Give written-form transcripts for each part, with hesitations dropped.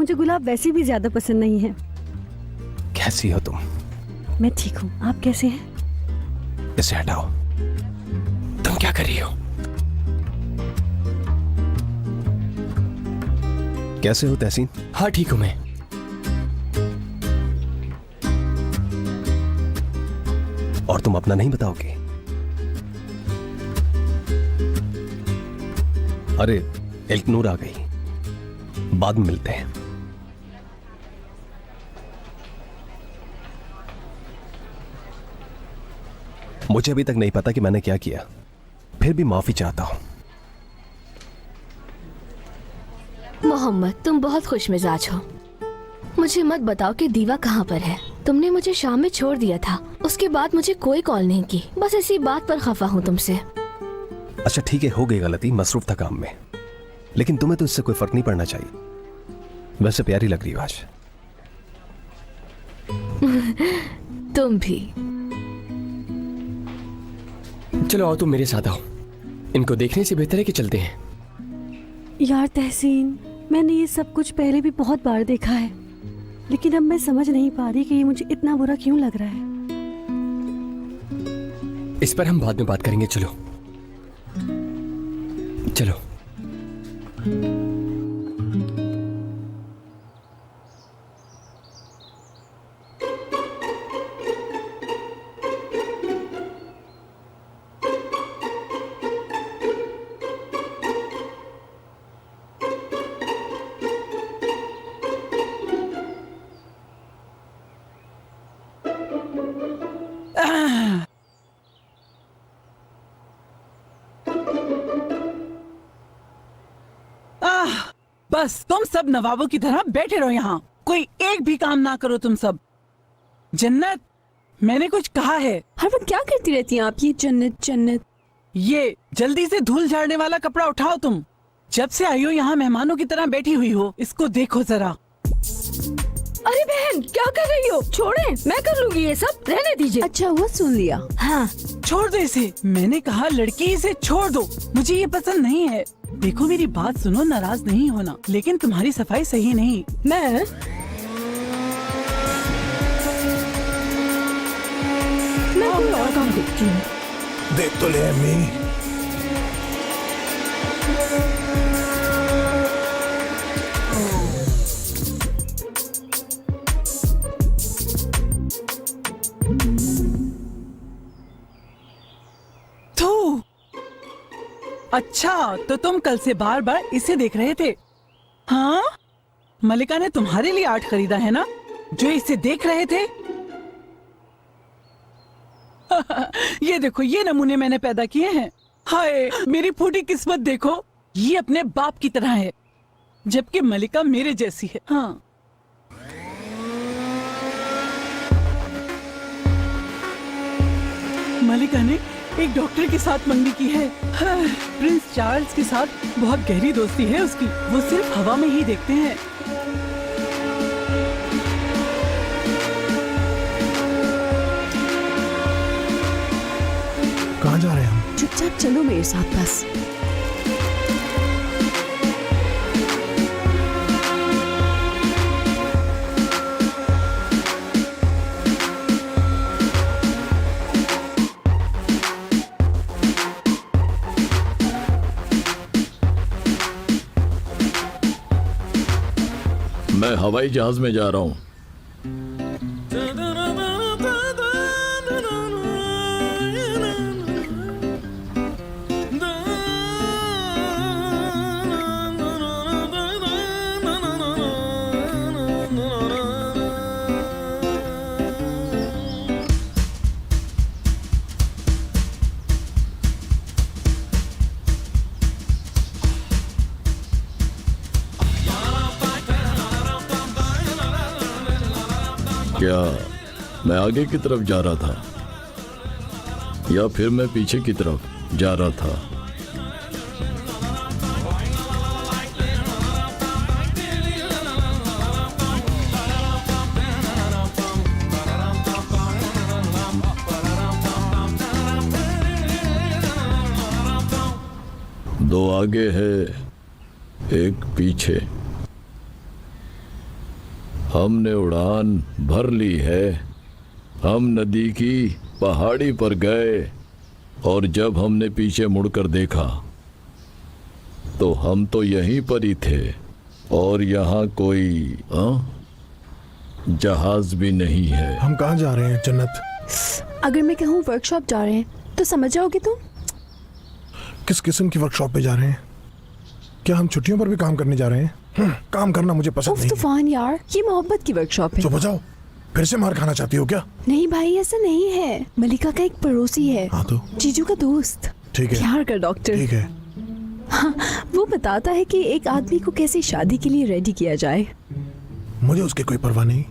मुझे गुलाब वैसे भी ज्यादा पसंद नहीं है। कैसी हो तुम? मैं ठीक हूँ, आप कैसे हैं? इसे हटाओ। तुम क्या कर रही हो? कैसे हो तहसीन? हाँ ठीक हूं मैं। और तुम अपना नहीं बताओगे? अरे इल्तनूर आ गई, बाद में मिलते हैं। मुझे अभी तक नहीं पता कि मैंने क्या किया, फिर भी माफी चाहता हूं। मोहम्मद, तुम बहुत खुश मिजाज हो। मुझे मत बताओ कि दीवा कहाँ पर है। तुमने मुझे शाम में छोड़ दिया था, उसके बाद मुझे कोई कॉल नहीं की। बस इसी बात पर खफा हूँ तुमसे। अच्छा ठीक है, हो गई गलती, मसरूफ था काम में। लेकिन तुम्हें तो इससे कोई फर्क नहीं पड़ना चाहिए। वैसे प्यारी लग रही हो आज। तुम भी। चलो आओ, तुम मेरे साथ आओ। इनको देखने से बेहतर है कि चलते हैं। यार तहसीन, मैंने ये सब कुछ पहले भी बहुत बार देखा है, लेकिन अब मैं समझ नहीं पा रही कि ये मुझे इतना बुरा क्यों लग रहा है। इस पर हम बाद में बात करेंगे। चलो चलो। बस तुम सब नवाबों की तरह बैठे रहो यहाँ, कोई एक भी काम ना करो तुम सब। जन्नत, मैंने कुछ कहा है। हर वक्त क्या करती रहती हैं आप? ये जन्नत जन्नत। ये जल्दी से धूल झाड़ने वाला कपड़ा उठाओ। तुम जब से आई हो यहाँ मेहमानों की तरह बैठी हुई हो, इसको देखो जरा। अरे बहन, क्या कर रही हो? छोड़े, मैं कर लूंगी ये सब, रहने दीजिए। अच्छा हुआ सुन लिया। हाँ छोड़ दो इसे। मैंने कहा लड़की, इसे छोड़ दो, मुझे ये पसंद नहीं है। देखो मेरी बात सुनो, नाराज नहीं होना, लेकिन तुम्हारी सफाई सही नहीं। मैं कोई और काम देखती हूँ। देख तो ले अम्मी। अच्छा, तो तुम कल से बार बार इसे देख रहे थे? हाँ, मलिका ने तुम्हारे लिए आर्ट खरीदा है ना, जो इसे देख रहे थे? ये देखो, ये नमूने मैंने पैदा किए हैं। हाय मेरी फूटी किस्मत देखो, ये अपने बाप की तरह है, जबकि मलिका मेरे जैसी है। हाँ मलिका ने एक डॉक्टर के साथ मंगनी की है। प्रिंस चार्ल्स के साथ बहुत गहरी दोस्ती है उसकी, वो सिर्फ हवा में ही देखते हैं। कहाँ जा रहे हैं हम? चुपचाप चलो मेरे साथ बस। मैं हवाई जहाज में जा रहा हूँ। क्या मैं आगे की तरफ जा रहा था या फिर मैं पीछे की तरफ जा रहा था? दो आगे है, एक पीछे। हमने उड़ान भर ली है। हम नदी की पहाड़ी पर गए और जब हमने पीछे मुड़कर देखा तो हम तो यहीं पर ही थे और यहाँ कोई जहाज भी नहीं है। हम कहाँ जा रहे हैं जन्नत? अगर मैं कहूँ वर्कशॉप जा रहे हैं तो समझ जाओगे तुम? किस किस्म की वर्कशॉप पे जा रहे हैं? क्या हम छुट्टियों पर भी काम करने जा रहे हैं? काम करना मुझे पसंद उफ नहीं है। तूफान यार, ये मोहब्बत की वर्कशॉप है। चुप हो जाओ। फिर से मार खाना चाहती हो क्या? नहीं भाई ऐसा नहीं है, मलिका का एक पड़ोसी है, हाँ तो जीजू का दोस्त, ठीक है, प्यार का डॉक्टर। ठीक है। वो बताता है कि एक आदमी को कैसे शादी के लिए रेडी किया जाए। मुझे उसकी कोई परवाह नहीं।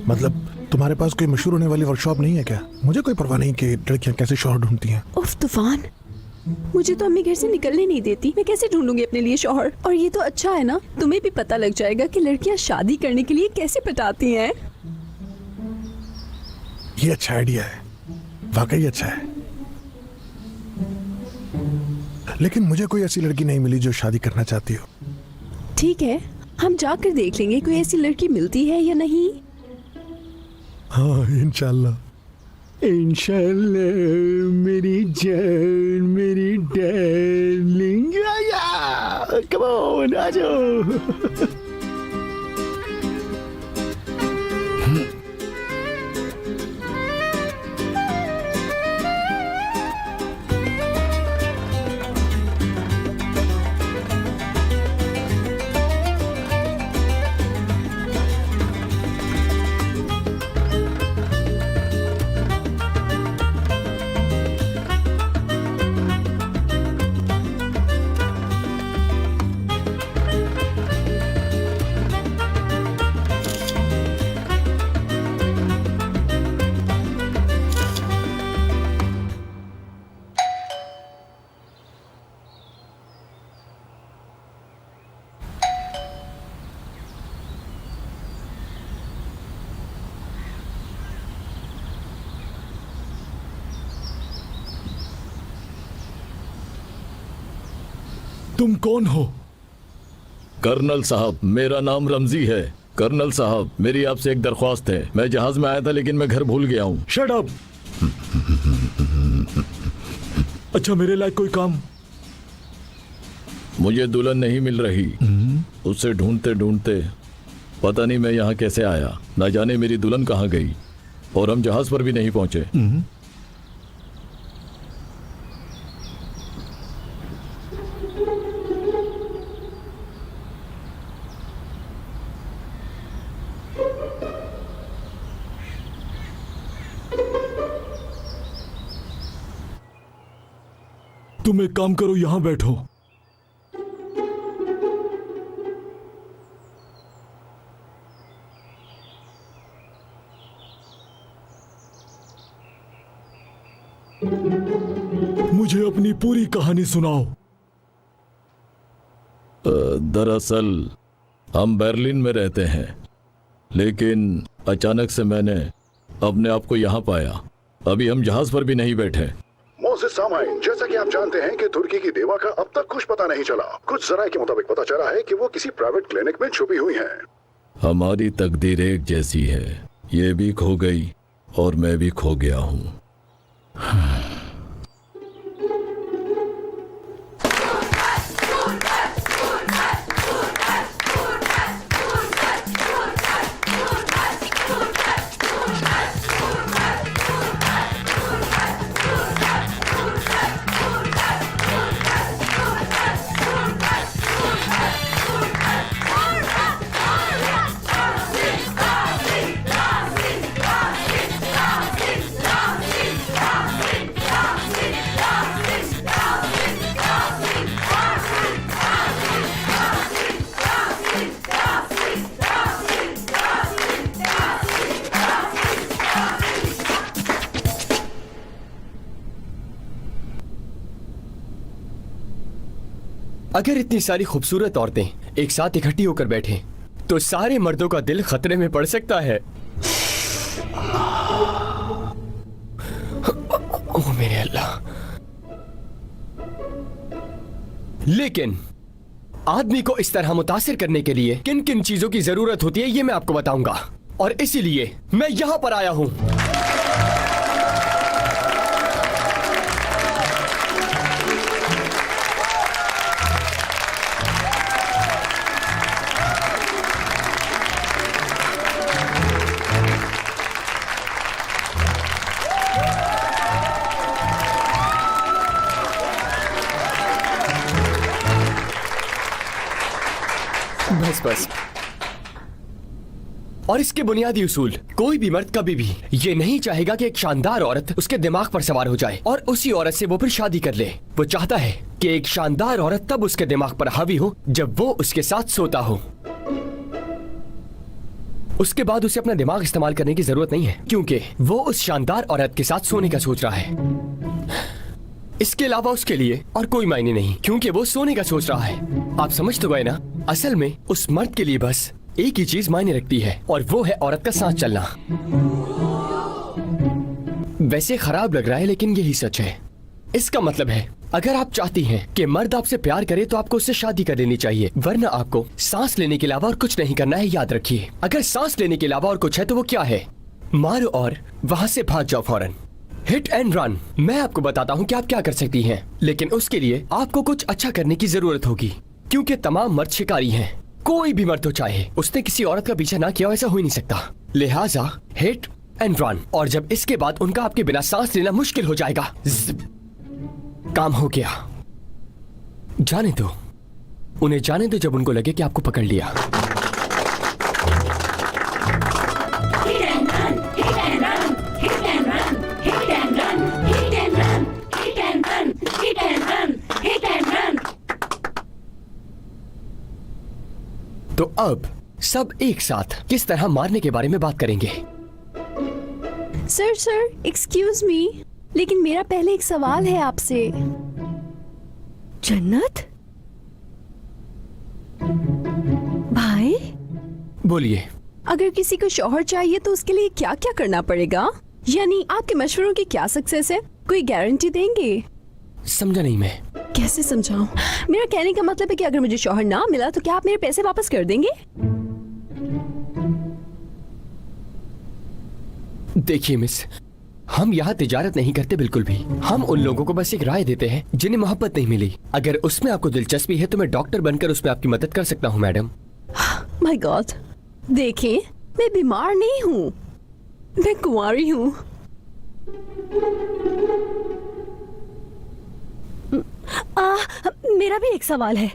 मतलब तुम्हारे पास कोई मशहूर होने वाली वर्कशॉप नहीं है क्या? मुझे कोई परवाह नहीं कि लड़कियां कैसे शौहर ढूंढती हैं। उफ तूफान, मुझे तो अम्मी घर से निकलने नहीं देती, मैं कैसे ढूंढूंगी अपने लिए शौहर? और ये तो अच्छा है ना, तुम्हें भी पता लग जाएगा कि लड़कियां शादी करने के लिए कैसे पटाती हैं। ये अच्छा आइडिया है, वाकई अच्छा है। लेकिन मुझे कोई ऐसी लड़की नहीं मिली जो शादी करना चाहती हो। ठीक है, हम जाकर देख लेंगे कोई ऐसी लड़की मिलती है या नहीं। हाँ इंशाल्लाह। इंशाल्लाह मेरी जान, मेरी डार्लिंग, कम ऑन आ जाओ। तुम कौन हो? कर्नल साहब, मेरा नाम रमजी है। कर्नल साहब, मेरी आपसे एक दरख्वास्त है। मैं जहाज में आया था लेकिन मैं घर भूल गया हूँ। Shut up. अच्छा, मेरे लायक कोई काम? मुझे दुल्हन नहीं मिल रही। उससे ढूंढते ढूंढते पता नहीं मैं यहाँ कैसे आया। ना जाने मेरी दुल्हन कहाँ गई और हम जहाज पर भी नहीं पहुंचे। तुम एक काम करो, यहां बैठो। मुझे अपनी पूरी कहानी सुनाओ। दरअसल हम बर्लिन में रहते हैं, लेकिन अचानक से मैंने अपने आप को यहाँ पाया। अभी हम जहाज पर भी नहीं बैठे। मोज़िज़ सामाइन, जैसा कि आप जानते हैं कि तुर्की की देवा का अब तक कुछ पता नहीं चला। कुछ जराये के मुताबिक पता चला है कि वो किसी प्राइवेट क्लिनिक में छुपी हुई हैं। हमारी तकदीर एक जैसी है। ये भी खो गई और मैं भी खो गया हूँ। अगर इतनी सारी खूबसूरत औरतें एक साथ इकट्ठी होकर बैठे तो सारे मर्दों का दिल खतरे में पड़ सकता है। ओह मेरे अल्लाह। लेकिन आदमी को इस तरह मुतासिर करने के लिए किन किन चीजों की जरूरत होती है ये मैं आपको बताऊंगा, और इसीलिए मैं यहाँ पर आया हूँ। बस और इसके बुनियादी उसूल, कोई भी मर्द कभी भी ये नहीं चाहेगा कि एक शानदार औरत उसके दिमाग पर सवार हो जाए और उसी औरत से वो फिर शादी कर ले। वो चाहता है कि एक शानदार औरत तब उसके दिमाग पर हावी हो जब वो उसके साथ सोता हो। उसके बाद उसे अपना दिमाग इस्तेमाल करने की जरूरत नहीं है, क्योंकि वो उस शानदार औरत के साथ सोने का सोच रहा है। इसके अलावा उसके लिए और कोई मायने नहीं, क्योंकि वो सोने का सोच रहा है। आप समझ तो गए ना? असल में उस मर्द के लिए बस एक ही चीज मायने रखती है, और वो है औरत का साथ चलना। वैसे खराब लग रहा है, लेकिन यही सच है। इसका मतलब है, अगर आप चाहती हैं कि मर्द आपसे प्यार करे तो आपको उससे शादी कर लेनी चाहिए, वरना आपको सांस लेने के अलावा और कुछ नहीं करना है। याद रखिए, अगर सांस लेने के अलावा और कुछ है तो वो क्या है? मारो और वहां से भाग जाओ फौरन। Hit and run. मैं आपको बताता हूँ कि आप क्या कर सकती हैं, लेकिन उसके लिए आपको कुछ अच्छा करने की जरूरत होगी, क्योंकि तमाम मर्द शिकारी हैं। कोई भी मर्द हो चाहे उसने किसी औरत का पीछा ना किया, ऐसा हो ही नहीं सकता। लिहाजा हिट एंड रन, और जब इसके बाद उनका आपके बिना सांस लेना मुश्किल हो जाएगा, काम हो गया। जाने दो, उन्हें जाने दो जब उनको लगे कि आपको पकड़ लिया। तो अब सब एक साथ किस तरह मारने के बारे में बात करेंगे। सर एक्सक्यूज मी, लेकिन मेरा पहले एक सवाल है आपसे। जन्नत भाई, बोलिए। अगर किसी को शौहर चाहिए तो उसके लिए क्या क्या करना पड़ेगा? यानी आपके मशवरों की क्या सक्सेस है? कोई गारंटी देंगे? समझा नहीं मैं। कैसे समझाऊं? मेरा कहने का मतलब है कि अगर मुझे शौहर ना मिला तो क्या आप मेरे पैसे वापस कर देंगे? देखिए मिस, हम यहाँ तिजारत नहीं करते बिल्कुल भी। हम उन लोगों को बस एक राय देते हैं जिन्हें मोहब्बत नहीं मिली। अगर उसमें आपको दिलचस्पी है तो मैं डॉक्टर बनकर उसमें आपकी मदद कर सकता हूँ मैडम। माय गॉड, देखें, मैं बीमार नहीं हूँ, मैं कुंवारी हूँ। मेरा भी एक सवाल है।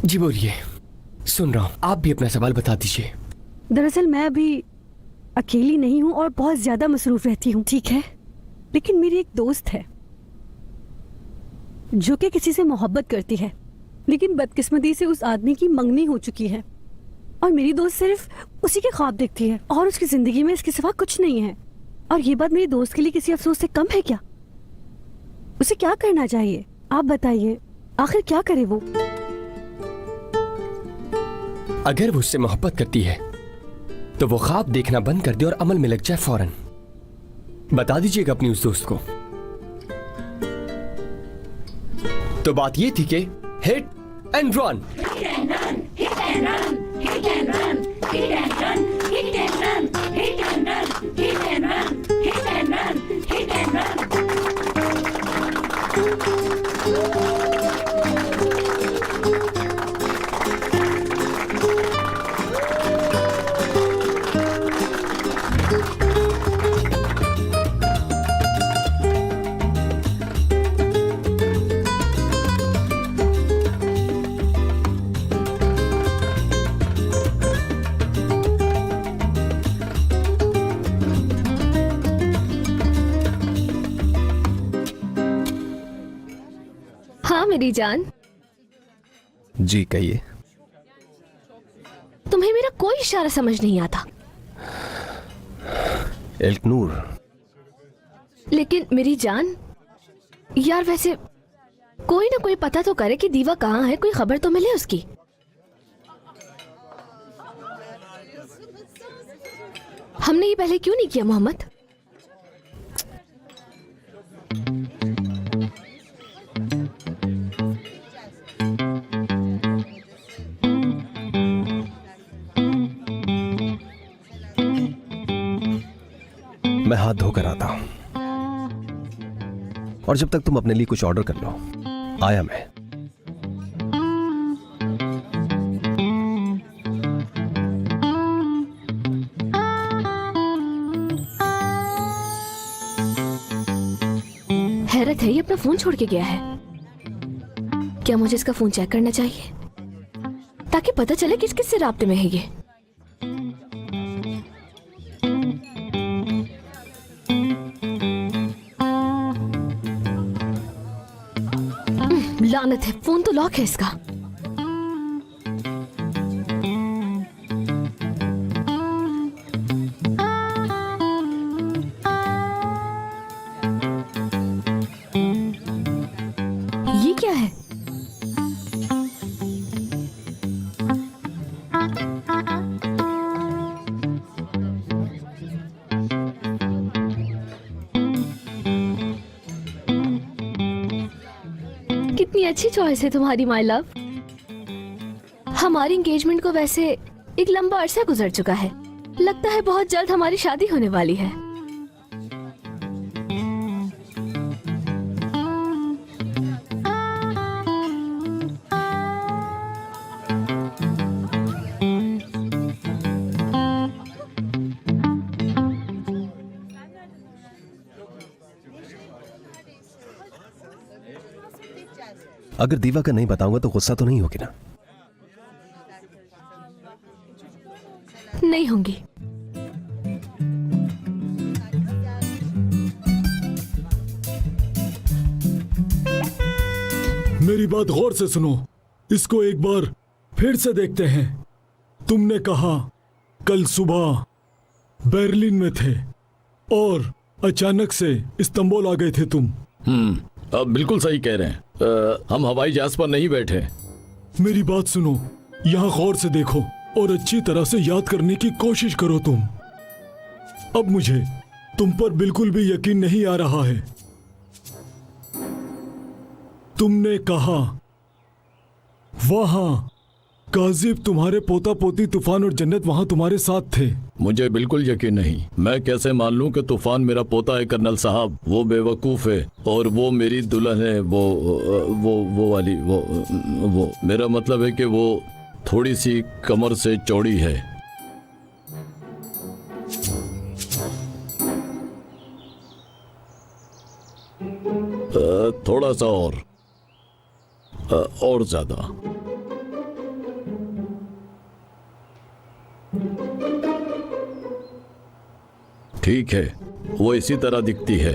जी बोलिए, सुन रहा हूँ। आप भी अपना सवाल बता दीजिए। दरअसल मैं अभी अकेली नहीं हूँ और बहुत ज्यादा मसरूफ रहती हूँ, ठीक है? लेकिन मेरी एक दोस्त है जो कि किसी से मोहब्बत करती है, लेकिन बदकिस्मती से उस आदमी की मंगनी हो चुकी है, और मेरी दोस्त सिर्फ उसी के ख्वाब देखती है और उसकी जिंदगी में इसके सिवा कुछ नहीं है। और ये बात मेरी दोस्त के लिए किसी अफसोस से कम है क्या? उसे क्या करना चाहिए? आप बताइए, आखिर क्या करे वो? अगर वो उससे मोहब्बत करती है तो वो ख्वाब देखना बंद कर दे और अमल में लग जाए फौरन। बता दीजिएगा अपनी उस दोस्त को। तो बात ये थी कि हिट एंड रन। हाँ मेरी जान, जी कहिए। तुम्हें मेरा कोई इशारा समझ नहीं आता। एल्कनूर। लेकिन मेरी जान, यार वैसे कोई ना कोई पता तो करे कि दीवा कहाँ है, कोई खबर तो मिले उसकी। हमने ये पहले क्यों नहीं किया मोहम्मद? मैं हाथ धोकर आता हूं, और जब तक तुम अपने लिए कुछ ऑर्डर कर लो। आया मैं। हैरत है, ये अपना फोन छोड़ के गया है। क्या मुझे इसका फोन चेक करना चाहिए ताकि पता चले किस किस से राब्ते में है ये। लानत है, फोन तो लॉक है इसका। ये क्या है? कितनी अच्छी चॉइस है तुम्हारी माय लव। हमारी एंगेजमेंट को वैसे एक लंबा अरसा गुजर चुका है। लगता है बहुत जल्द हमारी शादी होने वाली है। अगर दीवा का नहीं बताऊंगा तो गुस्सा तो नहीं होगी ना? नहीं होंगी। मेरी बात गौर से सुनो, इसको एक बार फिर से देखते हैं। तुमने कहा कल सुबह बर्लिन में थे और अचानक से इस्तांबुल आ गए थे तुम। अब बिल्कुल सही कह रहे हैं। हम हवाई जहाज पर नहीं बैठे। मेरी बात सुनो, यहाँ गौर से देखो और अच्छी तरह से याद करने की कोशिश करो तुम। अब मुझे तुम पर बिल्कुल भी यकीन नहीं आ रहा है। तुमने कहा वहां काजिब, तुम्हारे पोता पोती तूफान और जन्नत वहां तुम्हारे साथ थे। मुझे बिल्कुल यकीन नहीं। मैं कैसे मान लूं कि तूफान मेरा पोता है कर्नल साहब? वो बेवकूफ है और वो मेरी दुल्हन है। वो वाली वो मेरा मतलब है कि वो थोड़ी सी कमर से चौड़ी है। थोड़ा सा और ज्यादा। ठीक है, वो इसी तरह दिखती है।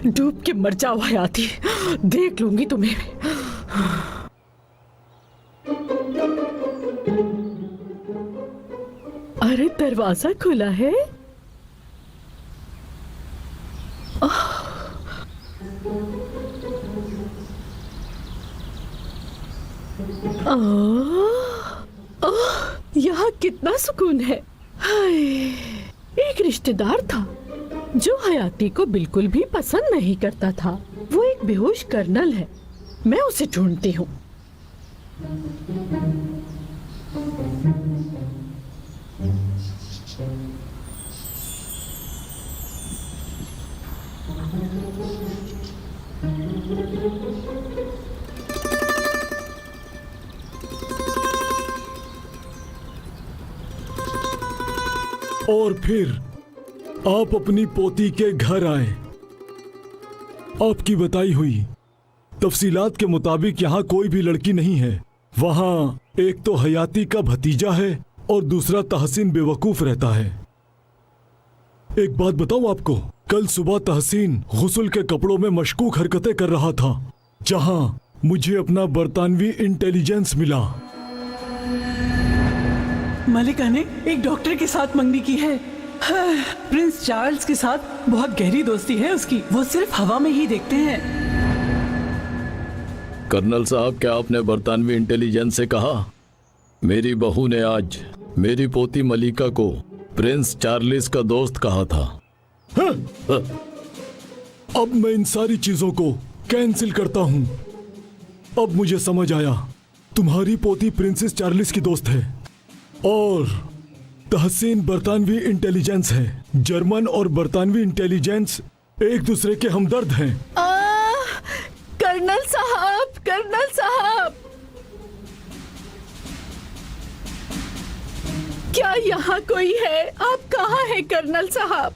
डूब के मर जाओ हयाती, देख लूंगी तुम्हें। अरे दरवाजा खुला है। यहाँ कितना सुकून है। हाय, एक रिश्तेदार था जो हयाती को बिल्कुल भी पसंद नहीं करता था। वो एक बेहोश कर्नल है। मैं उसे ढूंढती हूँ। और फिर आप अपनी पोती के घर आए। आपकी बताई हुई तफसीलात के मुताबिक यहाँ कोई भी लड़की नहीं है। वहाँ एक तो हयाती का भतीजा है और दूसरा तहसीन बेवकूफ रहता है। एक बात बताऊं आपको, कल सुबह तहसीन गुस्ल के कपड़ों में मशकूक हरकतें कर रहा था, जहाँ मुझे अपना बरतानवी इंटेलिजेंस मिला। मलिका ने एक डॉक्टर के साथ मंगनी की है। प्रिंस चार्ल्स के साथ बहुत गहरी दोस्ती है उसकी। वो सिर्फ हवा में ही देखते हैं। कर्नल साहब, क्या आपने बरतानवी इंटेलिजेंस से कहा? मेरी बहू ने आज मेरी पोती मलिका को प्रिंस चार्ल्स का दोस्त कहा था। अब मैं इन सारी चीजों को कैंसिल करता हूँ। अब मुझे समझ आया, तुम्हारी पोती प्रिंसेस चार्लिस की दोस्त है और तहसीन बरतानवी इंटेलिजेंस है। जर्मन और बरतानवी इंटेलिजेंस एक दूसरे के हमदर्द हैं। कर्नल साहब, कर्नल साहब, क्या यहाँ कोई है? आप कहाँ हैं कर्नल साहब?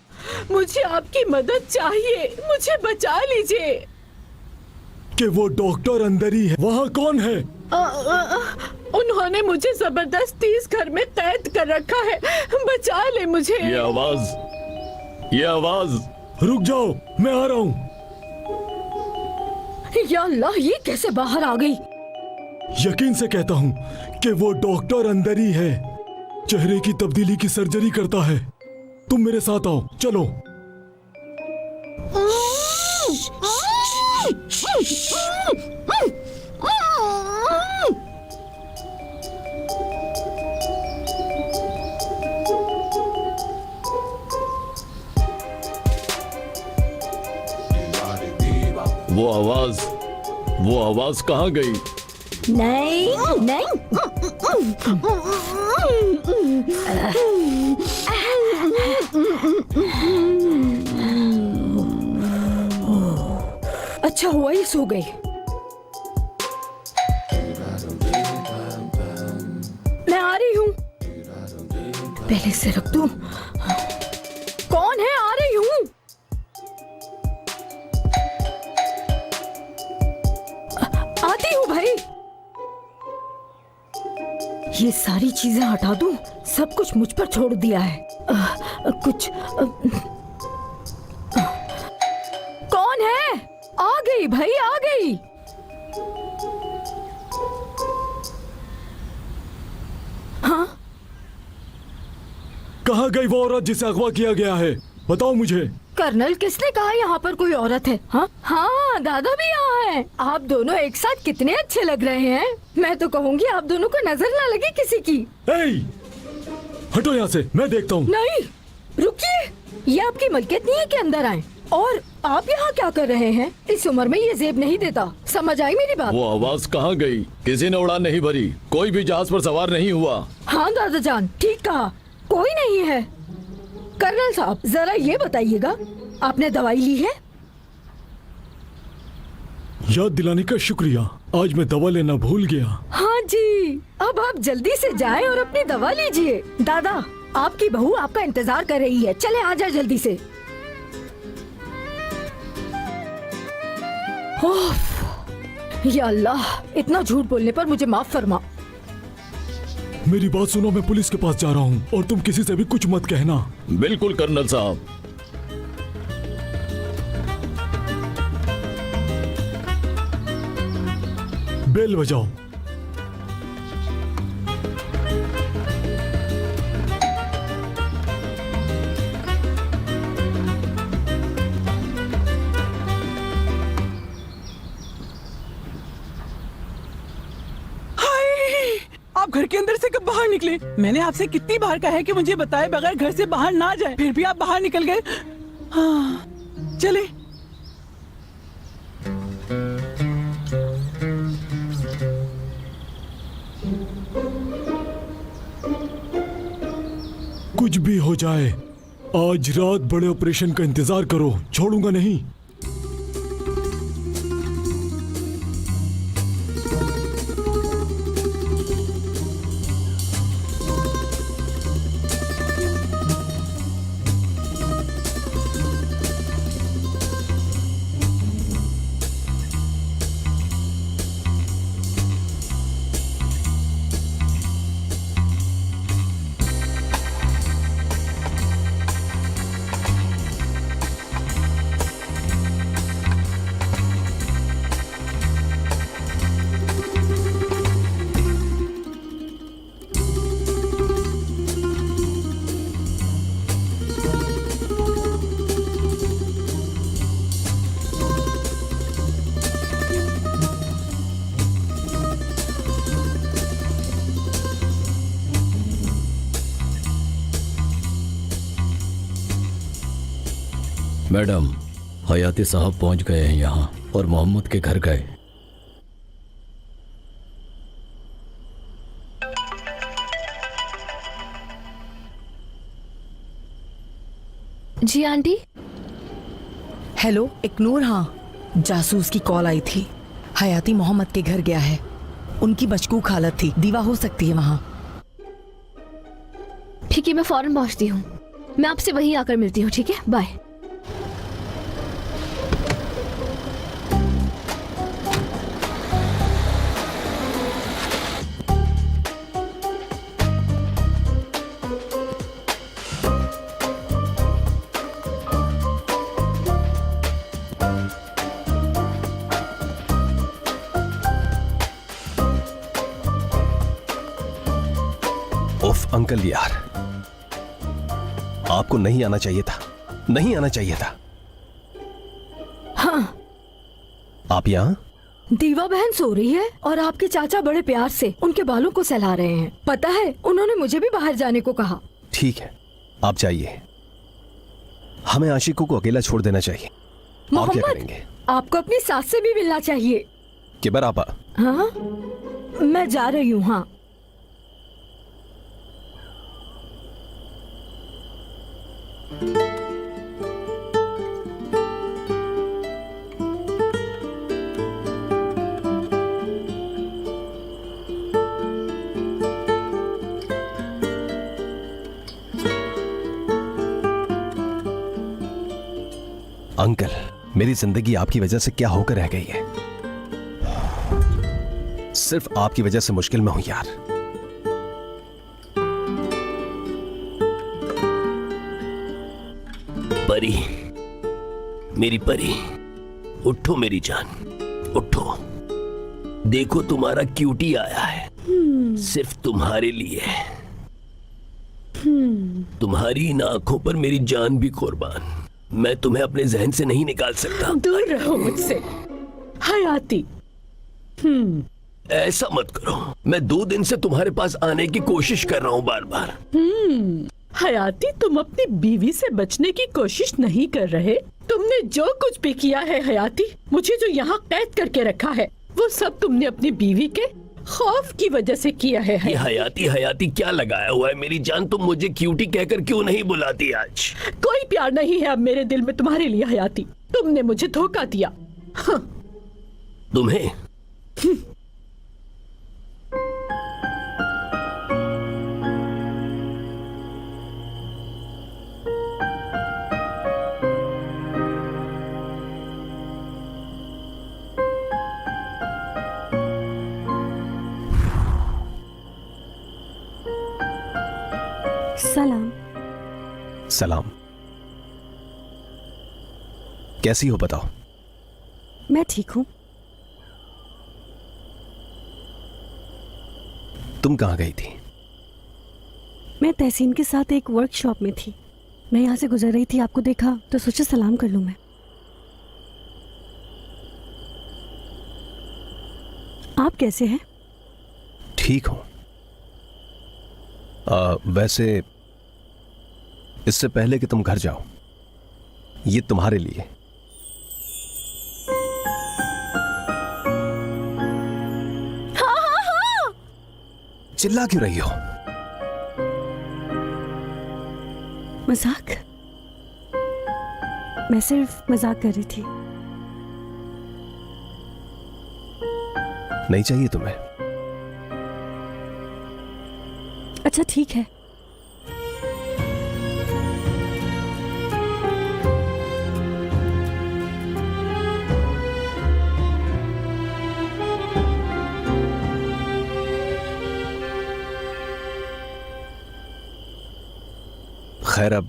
मुझे आपकी मदद चाहिए, मुझे बचा लीजिए। कि वो डॉक्टर अंदर ही है। वहाँ कौन है? उन्होंने मुझे जबरदस्ती इस घर में कैद कर रखा है, बचा ले मुझे। ये आवाज रुक जाओ, मैं आ रहा हूँ। या अल्लाह, ये कैसे बाहर आ गई? यकीन से कहता हूँ कि वो डॉक्टर अंदर ही है। चेहरे की तब्दीली की सर्जरी करता है। तुम मेरे साथ आओ, चलो। वो आवाज कहाँ गई? नहीं नहीं, अच्छा हुआ ये सो गई। मैं आ रही हूँ, पहले से रख दूं। कौन है? आ रही हूँ। आती हूँ भाई। ये सारी चीजें हटा दूं, सब कुछ मुझ पर छोड़ दिया है। कौन है? आ गई भाई, आ गई। हाँ, कहाँ गई वो औरत जिसे अगवा किया गया है? बताओ मुझे। कर्नल, किसने कहा यहाँ पर कोई औरत है? हाँ हाँ, दादा भी यहाँ है। आप दोनों एक साथ कितने अच्छे लग रहे हैं। मैं तो कहूँगी आप दोनों को नजर ना लगे किसी की। हटो यहाँ से, मैं देखता हूँ। नहीं, रुकिए, ये आपकी मलकियत नहीं है कि अंदर आए। और आप यहाँ क्या कर रहे हैं? इस उम्र में ये जेब नहीं देता, समझ आई मेरी बात? वो आवाज कहाँ गई? किसी ने उड़ान नहीं भरी, कोई भी जहाज पर सवार नहीं हुआ। हाँ दादा जान, ठीक कहा, कोई नहीं है। कर्नल साहब, जरा ये बताइएगा, आपने दवाई ली है? याद दिलाने का शुक्रिया, आज मैं दवा लेना भूल गया। हाँ जी, अब आप जल्दी से जाएं और अपनी दवा लीजिए। दादा, आपकी बहू आपका इंतजार कर रही है, चले आ जाए जल्दी से। या अल्लाह, इतना झूठ बोलने पर मुझे माफ फरमा। मेरी बात सुनो, मैं पुलिस के पास जा रहा हूँ और तुम किसी से भी कुछ मत कहना। बिल्कुल कर्नल साहब। बेल बजाओ। आप घर के अंदर से कब बाहर निकले? मैंने आपसे कितनी बार कहा है कि मुझे बताए बगैर घर से बाहर ना जाए, फिर भी आप बाहर निकल गए। हाँ, चले। कुछ भी हो जाए, आज रात बड़े ऑपरेशन का इंतजार करो, छोड़ूंगा नहीं। मैडम, हयाती साहब पहुंच गए हैं यहाँ और मोहम्मद के घर गए। जी आंटी। हेलो इकनूर, हाँ जासूस की कॉल आई थी। हयाती मोहम्मद के घर गया है, उनकी मशकूक हालत थी, दीवा हो सकती है वहाँ। ठीक है, मैं फौरन पहुंचती हूँ। मैं आपसे वहीं आकर मिलती हूँ, ठीक है? बाय। उफ अंकल यार, आपको नहीं आना चाहिए था, नहीं आना चाहिए था। हाँ, आप यहाँ? दीवा बहन सो रही है और आपके चाचा बड़े प्यार से उनके बालों को सहला रहे हैं। पता है, उन्होंने मुझे भी बाहर जाने को कहा। ठीक है, आप जाइए। हमें आशिकों को अकेला छोड़ देना चाहिए। आप क्या मोहम्मद, करेंगे? आपको अपनी सास से भी मिलना चाहिए। किबर आपा। हाँ, मैं जा रही हूँ। हाँ, अंकल, मेरी जिंदगी आपकी वजह से क्या होकर रह गई है। सिर्फ आपकी वजह से मुश्किल में हूं यार। परी, मेरी परी, उठो मेरी जान, उठो। देखो तुम्हारा क्यूटी आया है, सिर्फ तुम्हारे लिए। तुम्हारी इन आंखों पर मेरी जान भी कुर्बान। मैं तुम्हें अपने जहन से नहीं निकाल सकता। दूर रहो मुझसे हयाती। ऐसा मत करो, मैं 2 दिन से तुम्हारे पास आने की कोशिश कर रहा हूँ बार बार। हयाती, तुम अपनी बीवी से बचने की कोशिश नहीं कर रहे। तुमने जो कुछ भी किया है हयाती, मुझे जो यहाँ कैद करके रखा है, वो सब तुमने अपनी बीवी के खौफ की वजह से किया है। ये हयाती हयाती क्या लगाया हुआ है मेरी जान? तुम मुझे क्यूटी कहकर क्यों नहीं बुलाती आज? कोई प्यार नहीं है अब मेरे दिल में तुम्हारे लिए हयाती। तुमने मुझे धोखा दिया। हाँ। तुम्हें? सलाम। सलाम। कैसी हो बताओ? मैं ठीक हूँ। तुम कहाँ गई थी? मैं तहसीन के साथ एक वर्कशॉप में थी। मैं यहाँ से गुजर रही थी, आपको देखा तो सोचा सलाम कर लूँ मैं। आप कैसे हैं? ठीक हूँ। वैसे इससे पहले कि तुम घर जाओ, ये तुम्हारे लिए। हाँ। चिल्ला क्यों रही हो? मजाक? मैं सिर्फ मजाक कर रही थी। नहीं चाहिए तुम्हें? अच्छा ठीक है। खैर, अब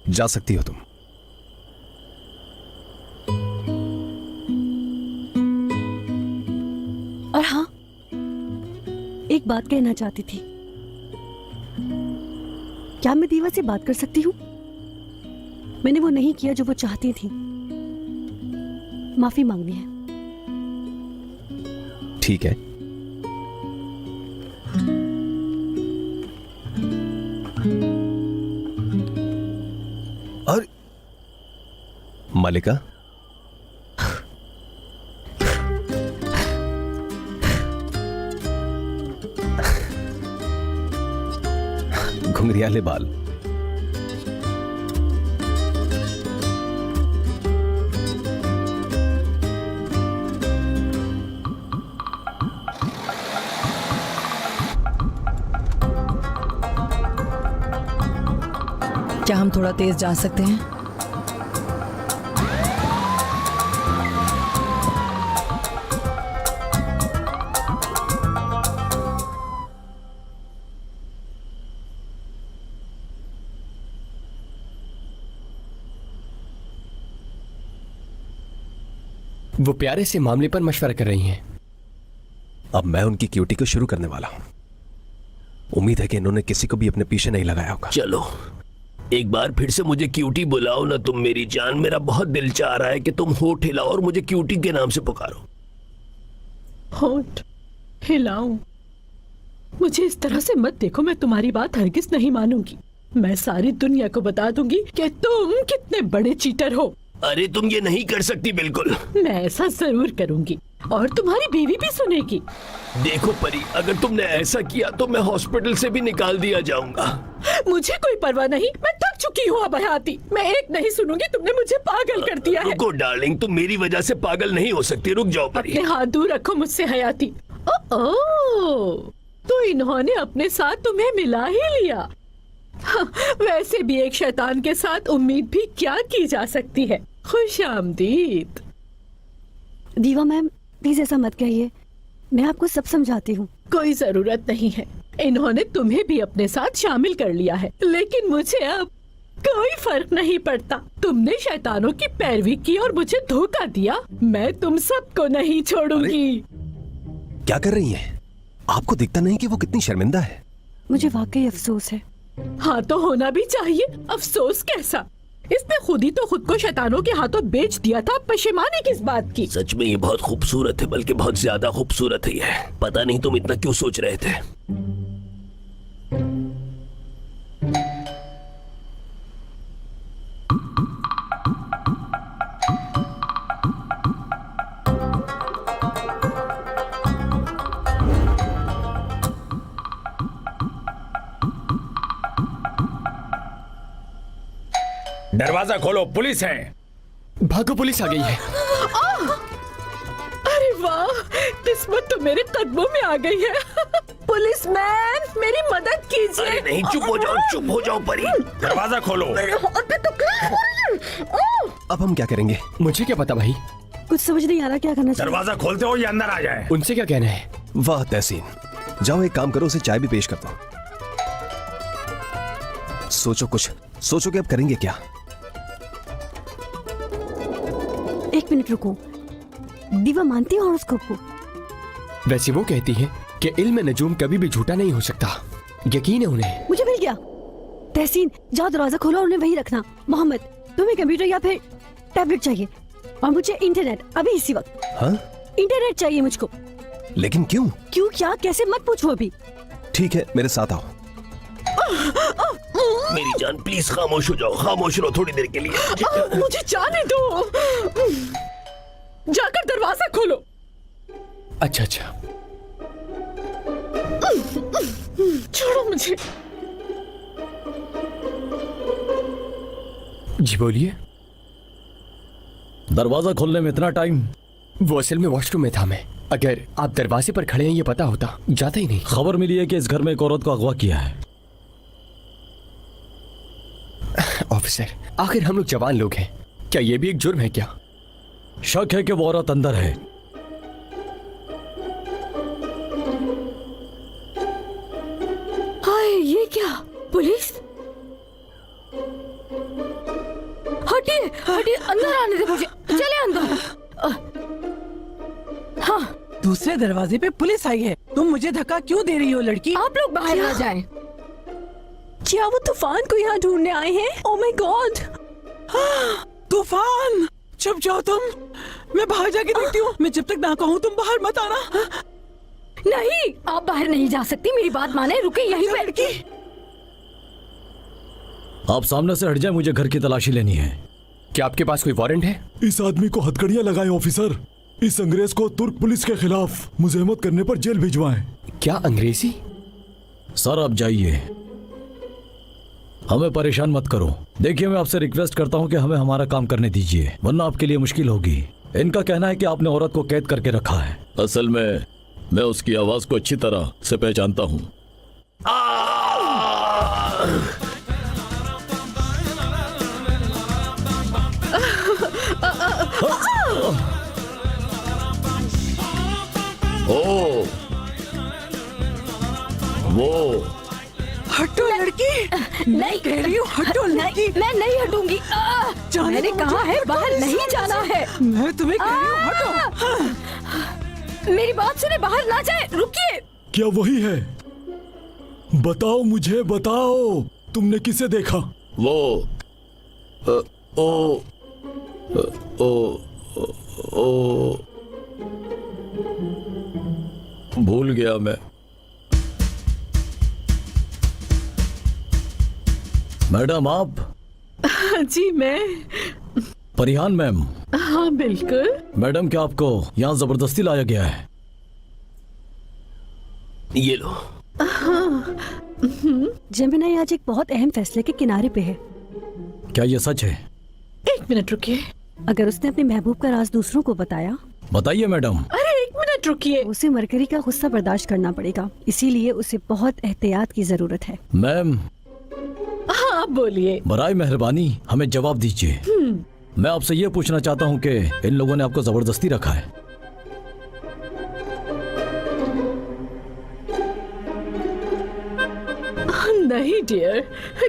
जा सकती हो तुम। और हाँ, एक बात कहना चाहती थी। क्या मैं दीवा से बात कर सकती हूँ? मैंने वो नहीं किया जो वो चाहती थी। माफी मांगनी है। ठीक है। और मालिका। घुंघरियाले बाल। क्या हम थोड़ा तेज जा सकते हैं? वो प्यारे से मामले पर मशवरा कर रही हैं। अब मैं उनकी क्यूटी को शुरू करने वाला हूं। उम्मीद है कि इन्होंने किसी को भी अपने पीछे नहीं लगाया होगा। चलो एक बार फिर से मुझे क्यूटी बुलाओ ना तुम मेरी जान। मेरा बहुत दिल चाह रहा है कि तुम होठ हिलाओ और मुझे क्यूटी के नाम से पुकारो। होठ हिलाऊं? मुझे इस तरह से मत देखो, मैं तुम्हारी बात हरगिज नहीं मानूंगी। मैं सारी दुनिया को बता दूंगी कि तुम कितने बड़े चीटर हो। अरे तुम ये नहीं कर सकती बिल्कुल। मैं ऐसा जरूर करूंगी और तुम्हारी बीवी भी सुनेगी। देखो परी, अगर तुमने ऐसा किया तो मैं हॉस्पिटल से भी निकाल दिया जाऊंगा। मुझे कोई परवाह नहीं, मैं थक चुकी हूँ अब हयाती। मैं एक नहीं सुनूंगी, तुमने मुझे पागल कर दिया है। रुको डार्लिंग, तुम मेरी वजह से पागल नहीं हो सकती। रुक जाओ परी। अपने हाथ दूर रखो मुझसे हयाती। ओ, तो इन्होंने अपने साथ तुम्हें मिला ही लिया। हाँ, वैसे भी एक शैतान के साथ उम्मीद भी क्या की जा सकती है। खुश आमदीद। दीवा मैम प्लीज ऐसा मत कहिए, मैं आपको सब समझाती हूँ। कोई जरूरत नहीं है, इन्होंने तुम्हें भी अपने साथ शामिल कर लिया है, लेकिन मुझे अब कोई फर्क नहीं पड़ता। तुमने शैतानों की पैरवी की और मुझे धोखा दिया। मैं तुम सबको नहीं छोड़ूंगी। क्या कर रही हैं? आपको दिखता नहीं कि वो कितनी शर्मिंदा है? मुझे वाकई अफसोस है। हाँ तो होना भी चाहिए। अफसोस कैसा? इसने खुद ही तो खुद को शैतानों के हाथों बेच दिया था। पशेमानी किस बात की? सच में ये बहुत खूबसूरत है, बल्कि बहुत ज्यादा खूबसूरत है ये। पता नहीं तुम इतना क्यों सोच रहे थे। दरवाजा खोलो, पुलिस है। भागो, पुलिस आ गई है। अरे वाह, किस्मत तो मेरे कदमों में आ गई है। पुलिसमैन मेरी मदद कीजिए। अरे नहीं, चुप हो जाओ, चुप हो जाओ परी। दरवाजा खोलो। अब हम क्या करेंगे? मुझे क्या पता भाई, कुछ समझ नहीं आ रहा क्या करना चाहिए। दरवाजा खोलते हो या अंदर आ जाए। उनसे क्या कहना है? वाह तहसीन, जाओ एक काम करो, उसे चाय भी पेश कर दो। सोचो कुछ, सोचो कि अब करेंगे क्या। एक मिनट रुको, दीवा मानती है हॉरोस्कोप को? वैसे वो कहती है कि इल्म नजूम कभी भी झूठा नहीं हो सकता। यकीन है उन्हें। मुझे मिल गया। तहसीन जाओ दरवाजा खोलो और उन्हें वहीं रखना। मोहम्मद तुम्हें कंप्यूटर या फिर टैबलेट चाहिए, और मुझे इंटरनेट अभी इसी वक्त। हाँ? इंटरनेट चाहिए मुझको। लेकिन क्यों? क्यों क्या कैसे मत पूछो अभी। ठीक है मेरे साथ आओ। मेरी जान प्लीज खामोश हो जाओ, खामोश रहो थोड़ी देर के लिए। मुझे जाने दो। जाकर दरवाजा खोलो। अच्छा अच्छा, छोड़ो मुझे। जी बोलिए। दरवाजा खोलने में इतना टाइम? वो असल में वॉशरूम में था मैं। अगर आप दरवाजे पर खड़े हैं ये पता होता, जाता ही नहीं। खबर मिली है कि इस घर में एक औरत को अगवा किया है। ऑफिसर, आखिर हम लोग जवान लोग हैं, क्या ये भी एक जुर्म है क्या? शक है कि वो औरत अंदर है। हाय ये क्या? पुलिस? हटिए हटिए, अंदर आने दे मुझे। चले अंदर। हाँ, दूसरे दरवाजे पे पुलिस आई है। तुम मुझे धक्का क्यों दे रही हो लड़की? आप लोग बाहर आ जाएं। क्या वो तूफान को यहाँ ढूंढने आए हैं? Oh my God. तूफान, चुप जाओ तुम। मैं बाहर जाके देखती हूँ। मैं जब तक ना कहूँ तुम बाहर मत आना। नहीं, आप बाहर नहीं जा सकती, मेरी बात माने, रुके यहीं पे। लड़की, आप सामने से हट जाए, मुझे घर की तलाशी लेनी है। क्या आपके पास कोई वारंट है? इस आदमी को हथकड़ियां लगाएं ऑफिसर। इस अंग्रेज को तुर्क पुलिस के खिलाफ मुज़ाहमत करने पर जेल भिजवाएं। क्या अंग्रेजी? सर आप जाइए, हमें परेशान मत करो। देखिए मैं आपसे रिक्वेस्ट करता हूं कि हमें हमारा काम करने दीजिए, वरना आपके लिए मुश्किल होगी। इनका कहना है कि आपने औरत को कैद करके रखा है। असल में मैं उसकी आवाज को अच्छी तरह से पहचानता हूं। ओ, वो हटो लड़की, नहीं कह रही हूँ हटो लड़की। मैं नहीं हटूंगी। मैंने कहा है बाहर नहीं जाना है। मैं तुम्हें कह रही हूँ हटो। मेरी बात सुने, बाहर ना जाए, रुकिए। क्या वही है? बताओ मुझे, बताओ तुमने किसे देखा? वो ओ भूल गया मैं। मैडम आप? जी मैं। परिहान मैम? हाँ बिल्कुल। मैडम क्या आपको यहाँ जबरदस्ती लाया गया है? ये लो। जेमिनी आज एक बहुत अहम फैसले के किनारे पे है। क्या ये सच है? एक मिनट रुकिए। अगर उसने अपने महबूब का राज दूसरों को बताया। बताइए मैडम। अरे एक मिनट रुकिए। उसे मरकरी का गुस्सा बर्दाश्त करना पड़ेगा, इसीलिए उसे बहुत एहतियात की जरूरत है। मैम। हाँ बोलिए। बराए मेहरबानी हमें जवाब दीजिए। मैं आपसे ये पूछना चाहता हूँ कि इन लोगों ने आपको जबरदस्ती रखा है? नहीं डियर,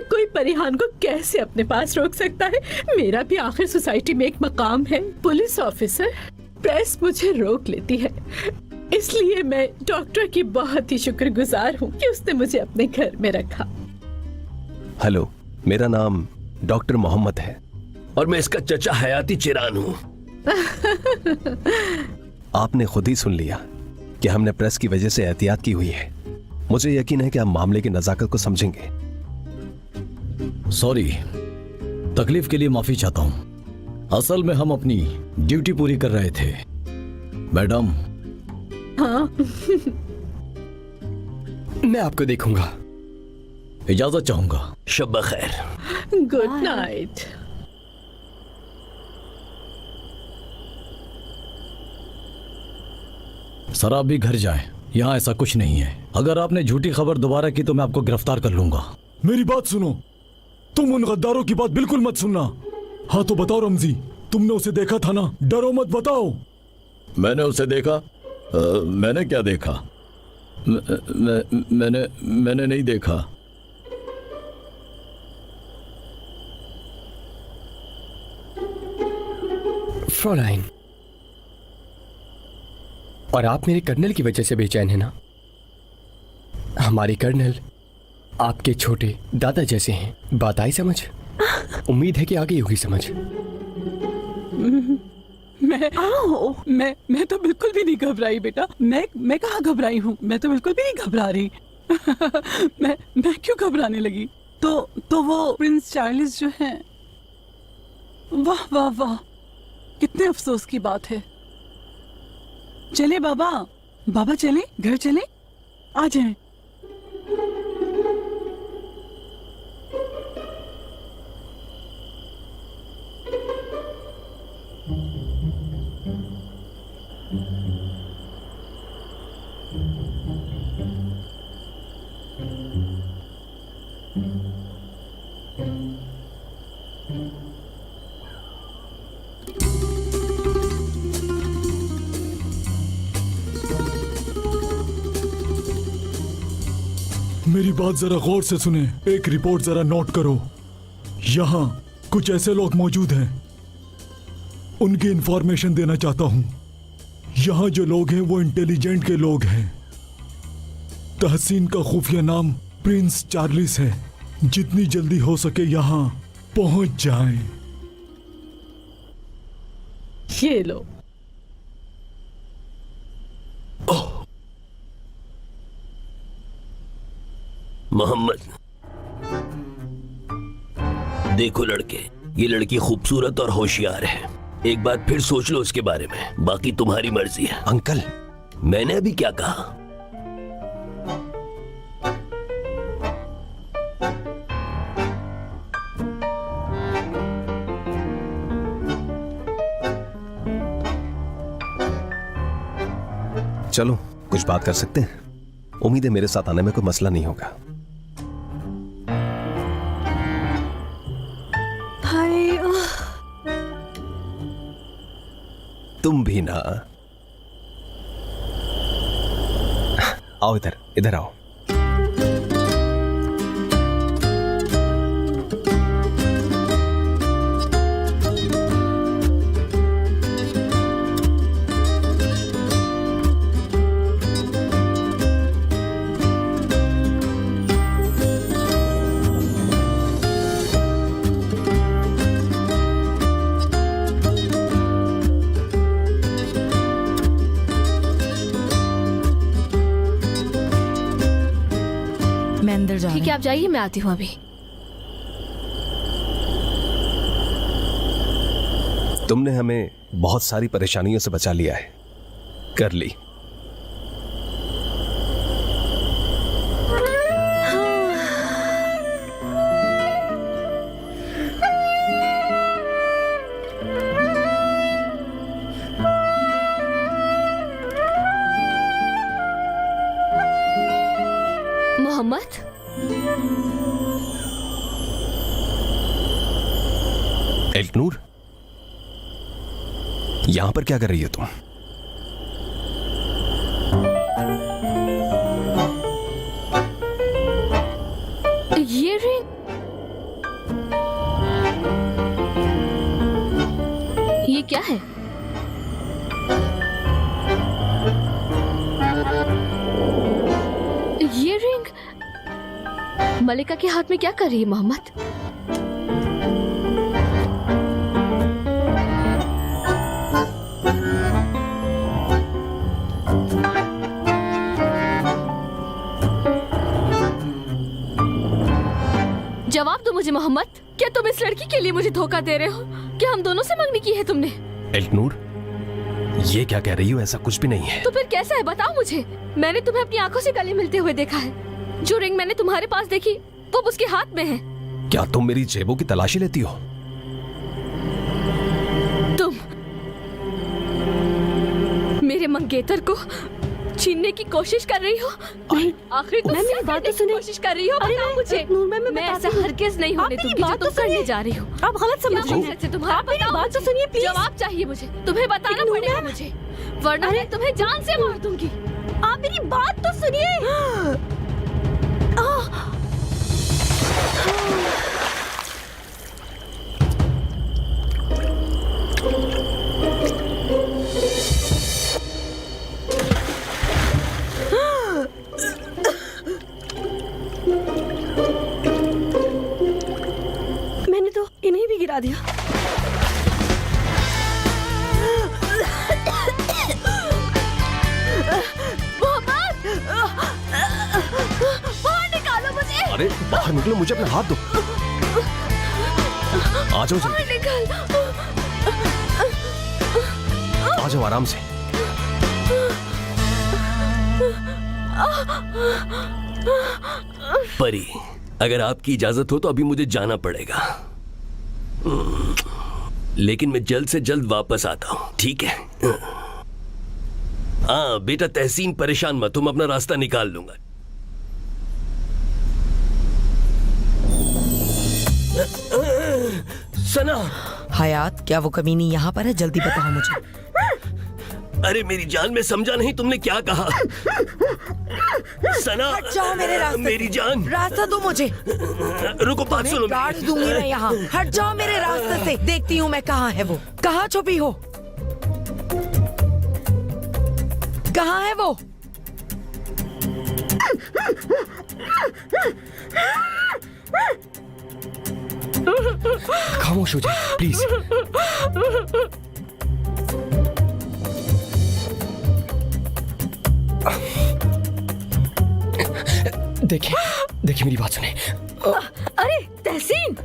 कोई परिहान को कैसे अपने पास रोक सकता है? मेरा भी आखिर सोसाइटी में एक मकाम है। पुलिस ऑफिसर, प्रेस मुझे रोक लेती है, इसलिए मैं डॉक्टर की बहुत ही शुक्रगुजार हूँ कि उसने मुझे अपने घर में रखा। हेलो, मेरा नाम डॉक्टर मोहम्मद है और मैं इसका चचा हयाती चिरान हूँ। आपने खुद ही सुन लिया कि हमने प्रेस की वजह से एहतियात की हुई है। मुझे यकीन है कि आप मामले की नजाकत को समझेंगे। सॉरी, तकलीफ के लिए माफी चाहता हूँ। असल में हम अपनी ड्यूटी पूरी कर रहे थे। मैडम। हाँ। मैं आपको देखूंगा। इजाजत चाहूंगा। शब्बा खैर। Good night. सर आप भी घर जाएं, यहाँ ऐसा कुछ नहीं है। अगर आपने झूठी खबर दोबारा की तो मैं आपको गिरफ्तार कर लूंगा। मेरी बात सुनो, तुम उन गद्दारों की बात बिल्कुल मत सुनना। हाँ तो बताओ रमजी, तुमने उसे देखा था ना? डरो मत, बताओ। मैंने उसे देखा? मैंने क्या देखा? मैंने नहीं देखा। फ्रॉलाइन, और आप मेरे कर्नल की वजह से बेचैन है ना? हमारे कर्नल आपके छोटे दादा जैसे हैं। बात आई समझ? उम्मीद है कि आगे होगी समझ। मैं तो बिल्कुल भी नहीं घबराई बेटा। मैं कहाँ घबराई हूँ? मैं तो बिल्कुल भी नहीं घबरा रही। मैं क्यों घबराने लगी? तो वो प्रिंस चार्ल्स जो हैं, वाह वाह वाह, कितने अफसोस की बात है। चले बाबा चले, घर चले, आ जाएं। मेरी बात जरा गौर से सुने। एक रिपोर्ट जरा नोट करो। यहाँ कुछ ऐसे लोग मौजूद हैं, उनकी इंफॉर्मेशन देना चाहता हूँ। यहाँ जो लोग हैं वो इंटेलिजेंट के लोग हैं। तहसीन का खुफिया नाम प्रिंस चार्ल्स है। जितनी जल्दी हो सके यहाँ पहुंच जाएं। ये लो। मोहम्मद, देखो लड़के, ये लड़की खूबसूरत और होशियार है। एक बार फिर सोच लो उसके बारे में, बाकी तुम्हारी मर्जी है। अंकल, मैंने अभी क्या कहा? चलो कुछ बात कर सकते हैं। उम्मीद है मेरे साथ आने में कोई मसला नहीं होगा। हाय, तुम भी ना। आओ इधर, इधर आओ। मैं अंदर जा रही ठीक है, आप जाइए, मैं आती हूँ अभी। तुमने हमें बहुत सारी परेशानियों से बचा लिया है। कर ली। मोहम्मद, एल्कनूर, यहां पर क्या कर रही हो तुम? ये रिंग, ये क्या है? ये रिंग मलिका के हाथ में क्या कर रही है मोहम्मद? जवाब दो मुझे मोहम्मद, क्या तुम इस लड़की के लिए मुझे धोखा दे रहे हो? क्या हम दोनों से मंगनी की है तुमने? एल्कनूर, ये क्या कह रही हो? ऐसा कुछ भी नहीं है। तो फिर कैसा है, बताओ मुझे। मैंने तुम्हें अपनी आंखों से गले मिलते हुए देखा है। जो रिंग मैंने तुम्हारे पास देखी वो उसके हाथ में है। क्या तुम मेरी जेबों की तलाशी लेती हो? तुम मेरे मंगेतर को छीनने की कोशिश कर रही हो? नहीं, आखिर तुम मेरी बात तो सुनिए। कोशिश कर रही हो? अरे बताओ नहीं, मुझे। नूर, मैं ऐसा बताती हूँ। हरगिज़ नहीं होने आप मेरी दूंगी जो बात तुम तो सुनिए। करने जा रही हो। आप गलत समझ रही हैं। तुम्हारा आप मेरी बात तो सुनिए प्लीज। जवाब चाहिए मुझे, तुम्हें बताना नूर, पड़ेगा मुझे, वरना मैं तुम्हें जान से मार दूंगी। आप मेरी बात तो सुनिए। मैंने तो इन्हें भी गिरा दिया। बाहर निकालो मुझे। अरे बाहर निकलो, मुझे अपना हाथ दो। आ जाओ बाहर जल्दी, निकल। आ जाओ आराम से। परी, अगर आपकी इजाजत हो तो अभी मुझे जाना पड़ेगा, लेकिन मैं जल्द से जल्द वापस आता हूँ, ठीक है? हाँ बेटा तहसीन, परेशान मत, तुम अपना रास्ता निकाल लूंगा। सना। हयात, क्या वो कमीनी यहाँ पर है? जल्दी बताओ मुझे। अरे मेरी जान, में समझा नहीं तुमने क्या कहा। सना, हट जाओ मेरे रास्ते मेरी से। जान, रास्ता दो मुझे। रुको, बात सुनो। गाड़ दूंगी मैं यहाँ। हट जाओ मेरे रास्ते से। देखती हूँ मैं कहाँ है वो। कहाँ छुपी हो? कहाँ है वो? खामोश हो जाए प्लीज। देखिए देखिए, मेरी बात सुने। अरे तहसीन,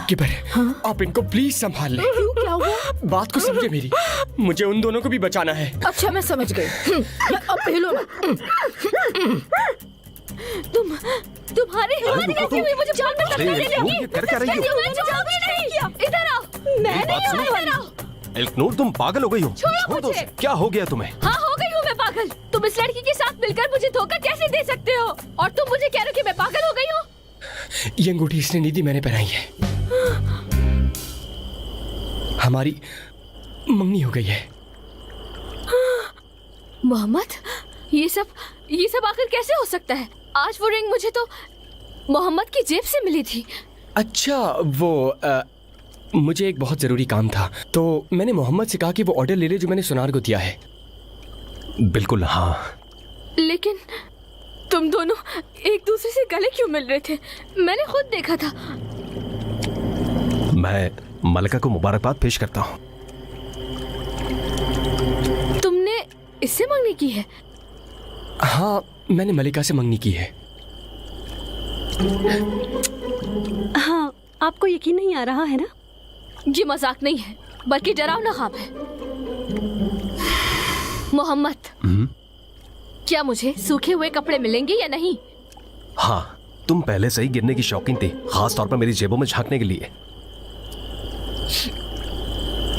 किबर, आप इनको प्लीज संभाल लें। क्यों, क्या हुआ? बात को समझे मेरी, मुझे उन दोनों को भी बचाना है। अच्छा मैं समझ गई। अब पहलो ना। तुम्हारी हिम्मत कैसी हुई मुझे जान में धक्का देने की? कर क्या रही हो? मैं जाऊंगी नहीं। इधर आओ। मैं नहीं हूँ, इधर आओ। एल्कनूर, तुम पागल हो गई हो। छोड़ो मुझे। क्या हो गया तुम्हें? हाँ हो गई हूँ मैं पागल। तुम इस लड़की के साथ मिलकर मुझे धोखा कैसे दे सकते हो? और तुम मुझे कह रहे हो कि मैं पागल हो गई हूँ? ये अंगूठी इसने नहीं दी, मैंने पहनाई है। हमारी मंगनी हो गई है। मोहम्मद, ये सब आखिर कैसे हो सकता है? आज वो रिंग मुझे तो मोहम्मद की जेब से मिली थी। अच्छा, वो मुझे एक बहुत जरूरी काम था, तो मैंने मोहम्मद से कहा कि वो ऑर्डर ले ले जो मैंने सुनार को दिया है। बिल्कुल हाँ। लेकिन तुम दोनों एक दूसरे से गले क्यों मिल रहे थे? मैंने खुद देखा था। मैं मलिका को मुबारकबाद पेश करता हूँ। तुमने इससे मंगनी की है? हाँ, मैंने मलिका से मंगनी की है। हाँ, आपको यकीन नहीं आ रहा है ना? ये मजाक नहीं है, बल्कि डरावना ख्वाब है। मोहम्मद, क्या मुझे सूखे हुए कपड़े मिलेंगे या नहीं? हाँ, तुम पहले से ही गिरने की शौकीन थी, खास तौर पर मेरी जेबों में झांकने के लिए।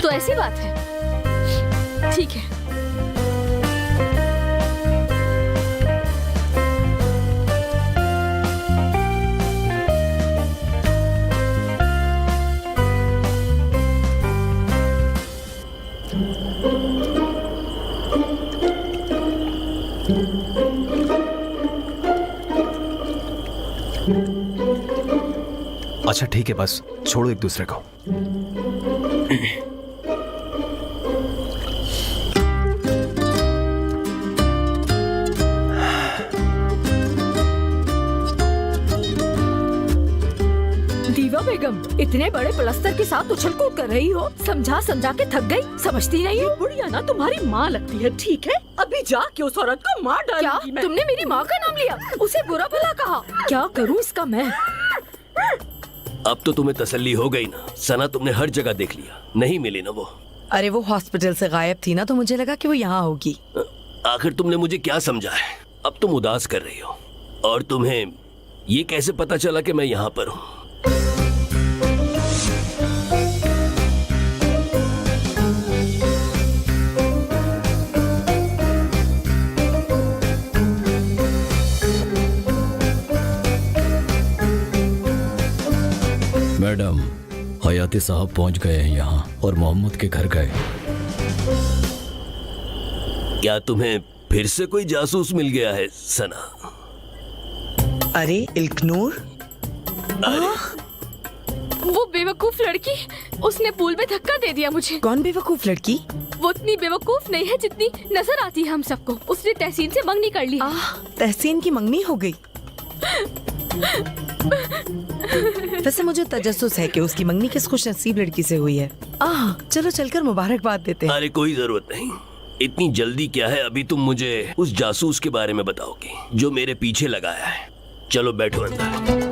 तो ऐसी बात है, ठीक है। अच्छा ठीक है, बस छोड़ो एक दूसरे को। दीवा बेगम, इतने बड़े प्लास्टर के साथ उछल कूद कर रही हो, समझा समझा के थक गई, समझती नहीं हो? बुढ़िया ना तुम्हारी माँ लगती है, ठीक है? अभी जाके उस औरत को मार क्या डालूंगी मैं। तुमने मेरी माँ का नाम लिया, उसे बुरा भला कहा? क्या करूँ इसका मैं? अब तो तुम्हें तसल्ली हो गई ना? सना तुमने हर जगह देख लिया, नहीं मिली ना वो? अरे वो हॉस्पिटल से गायब थी ना, तो मुझे लगा कि वो यहाँ होगी। आखिर तुमने मुझे क्या समझा है? अब तुम उदास कर रही हो, और तुम्हें ये कैसे पता चला कि मैं यहाँ पर हूँ? मैडम, हयाती साहब पहुंच गए हैं यहाँ और मोहम्मद के घर गए। क्या तुम्हें फिर से कोई जासूस मिल गया है सना? अरे इल्कनूर, वो बेवकूफ लड़की, उसने पूल में धक्का दे दिया मुझे। कौन बेवकूफ लड़की? वो इतनी बेवकूफ नहीं है जितनी नजर आती है हम सबको। उसने तहसीन से मंगनी कर ली है। तहसीन की मंगनी हो गई? वैसे मुझे तजस्सुस है कि उसकी मंगनी किस खुश नसीब लड़की से हुई है। चलो चलकर मुबारकबाद देते हैं। अरे कोई जरूरत नहीं, इतनी जल्दी क्या है? अभी तुम मुझे उस जासूस के बारे में बताओगे जो मेरे पीछे लगाया है। चलो बैठो अंदर।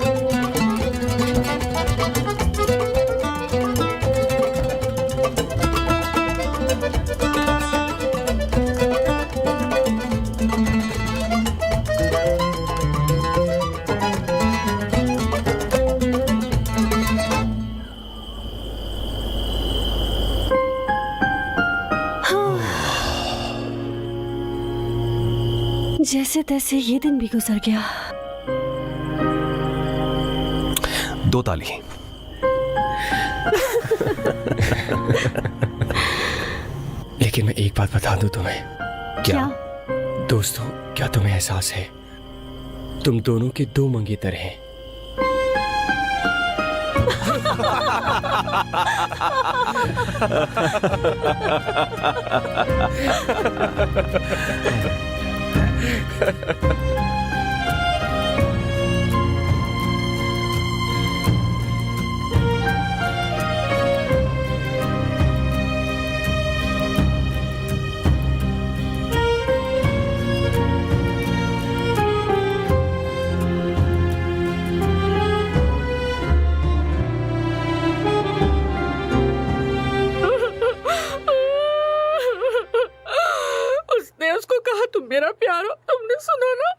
जैसे तैसे ये दिन भी गुजर गया। 2 ताली। लेकिन मैं एक बात बता दूं तुम्हें। क्या? दोस्तों, क्या तुम्हें एहसास है तुम दोनों के 2 मंगेतर हैं? कहा तुम मेरा प्यार हो, तुमने सुना ना?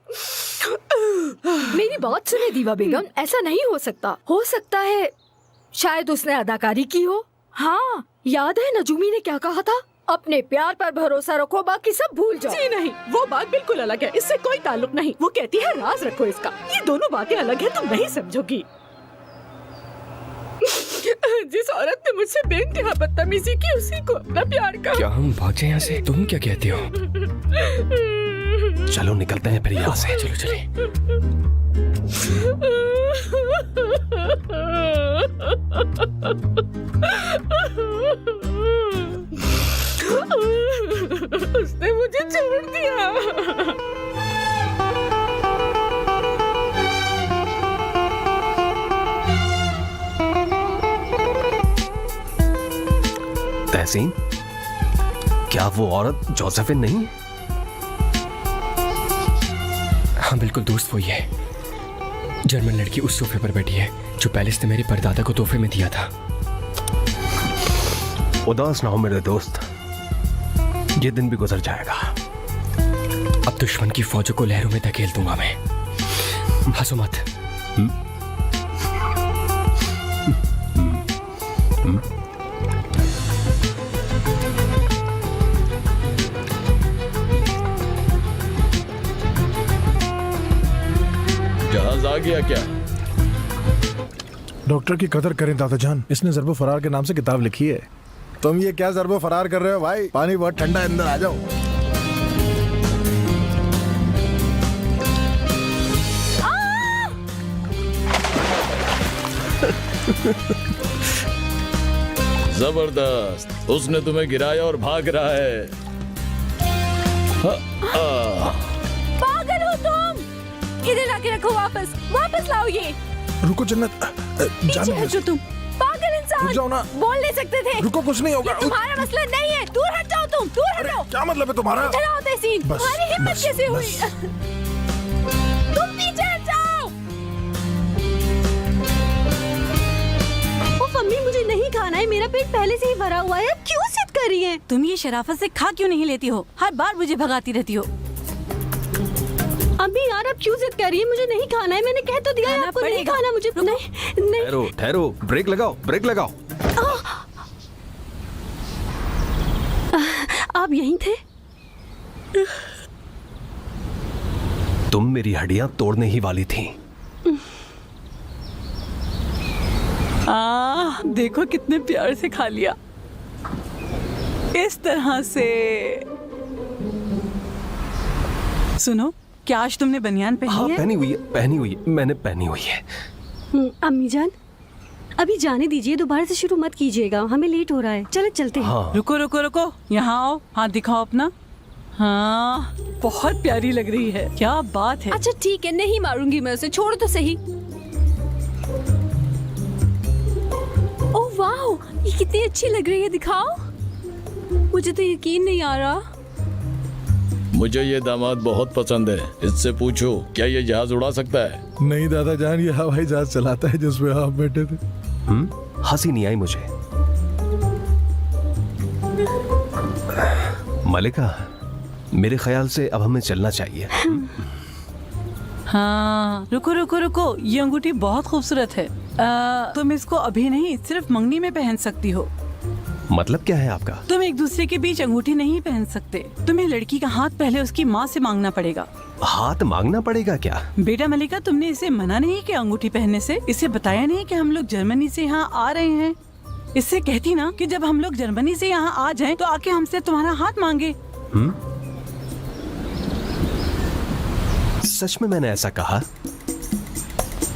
मेरी बात सुने दीवा बेगम, ऐसा नहीं हो सकता है शायद उसने अदाकारी की हो। हाँ, याद है नजूमी ने क्या कहा था? अपने प्यार पर भरोसा रखो, बाकी सब भूल जाओ। जी नहीं, वो बात बिल्कुल अलग है, इससे कोई ताल्लुक नहीं। वो कहती है राज रखो इसका। ये दोनों बातें अलग है, तुम नहीं समझोगी। जिस औरत ने मुझसे बेइंतहा बदतमीजी की, उसी को अपना प्यार का। क्या हम भाग जाए यहाँ से? तुम क्या कहती हो? चलो निकलते हैं फिर यहाँ से। चलो चले। उसने मुझे छोड़ दिया। तहसीन, क्या वो औरत जोसेफिन नहीं? हाँ बिल्कुल दोस्त, वही है। जर्मन लड़की उस सोफे पर बैठी है जो पैलेस ने मेरे परदादा को तोहफे में दिया था। उदास ना हो मेरे दोस्त, ये दिन भी गुजर जाएगा। अब दुश्मन की फौजों को लहरों में धकेल दूंगा मैं। हंसो मत। जहाज आ गया क्या? डॉक्टर की कदर करें दादाजान, इसने ज़र्ब फरार के नाम से किताब लिखी है। तुम ये क्या ज़र्ब फरार कर रहे हो भाई? पानी बहुत ठंडा है, अंदर आ जाओ। जबरदस्त, उसने तुम्हें गिराया और भाग रहा है। पागल हो तुम! इधर लाके रखो, वापस लाओ ये। रुको जन्नत, पीछे है जो तुम पागल इंसान। रुक जाओ ना। बोल नहीं सकते थे। रुको, कुछ नहीं होगा। ये तुम्हारा मसला नहीं है, दूर हट जाओ तुम, दूर हट जाओ। क्या मतलब है तुम्हारा? इधर आओ तहसीन, बस, तुम्हारी हिम्मत बस, कैसे हुई? बस। तुम पीछे हट जाओ। उफ अम्मी, मुझे नहीं खाना है, मेरा पेट पहले से ही भरा हुआ है। क्यों जिद कर रही है? तुम ये शराफत से खा क्यों नहीं लेती हो? हर बार मुझे भगाती रहती हो। अम्मी यार, अब क्यों जिद कर रही है? मुझे नहीं खाना है, मैंने कह तो दिया है आपको नहीं खाना मुझे। नहीं ठहरो ठहरो, ब्रेक लगाओ, ब्रेक लगाओ। आप यहीं थे? तुम मेरी हड्डियां तोड़ने ही वाली थी। देखो कितने प्यार से खा लिया। इस तरह से। सुनो, क्या आज तुमने बनियान पहनी हाँ है? पहनी हुई है, मैंने पहनी हुई है। अम्मी जान, अभी जाने दीजिए, दोबारा से शुरू मत कीजिएगा, हमें लेट हो रहा है। चलो चलते हैं। हाँ। रुको रुको रुको, यहाँ आओ, हाथ दिखाओ अपना। हाँ, बहुत प्यारी लग रही है, क्या बात है। अच्छा ठीक है, नहीं मारूंगी मैं उसे, छोड़ो तो सही। ओह वाह, ये कितनी अच्छी लग रही है, दिखाओ। मुझे तो यकीन नहीं आ रहा। मुझे ये दामाद बहुत पसंद है। इससे पूछो, क्या ये जहाज उड़ा सकता है? नहीं दादाजान, ये हवाई जहाज चलाता है जिसमें आप बैठे थे। हंसी नहीं आई मुझे। मलिका, मेरे ख्याल से अब हमें चलना चाहिए। हाँ, रुको रुको रुको, ये अंगूठी बहुत खूबसूरत है। तुम इसको अभी नहीं, सिर्फ मंगनी में पहन सकती हो। मतलब क्या है आपका? तुम एक दूसरे के बीच अंगूठी नहीं पहन सकते। तुम्हें लड़की का हाथ पहले उसकी माँ से मांगना पड़ेगा। हाथ मांगना पड़ेगा क्या? बेटा मलिका, तुमने इसे मना नहीं किया अंगूठी पहनने से? इसे बताया नहीं कि हम लोग जर्मनी से यहाँ आ रहे हैं? इससे कहती ना कि जब हम लोग जर्मनी से यहाँ आ जाएं तो आके हमसे तुम्हारा हाथ मांगे। सच में मैंने ऐसा कहा?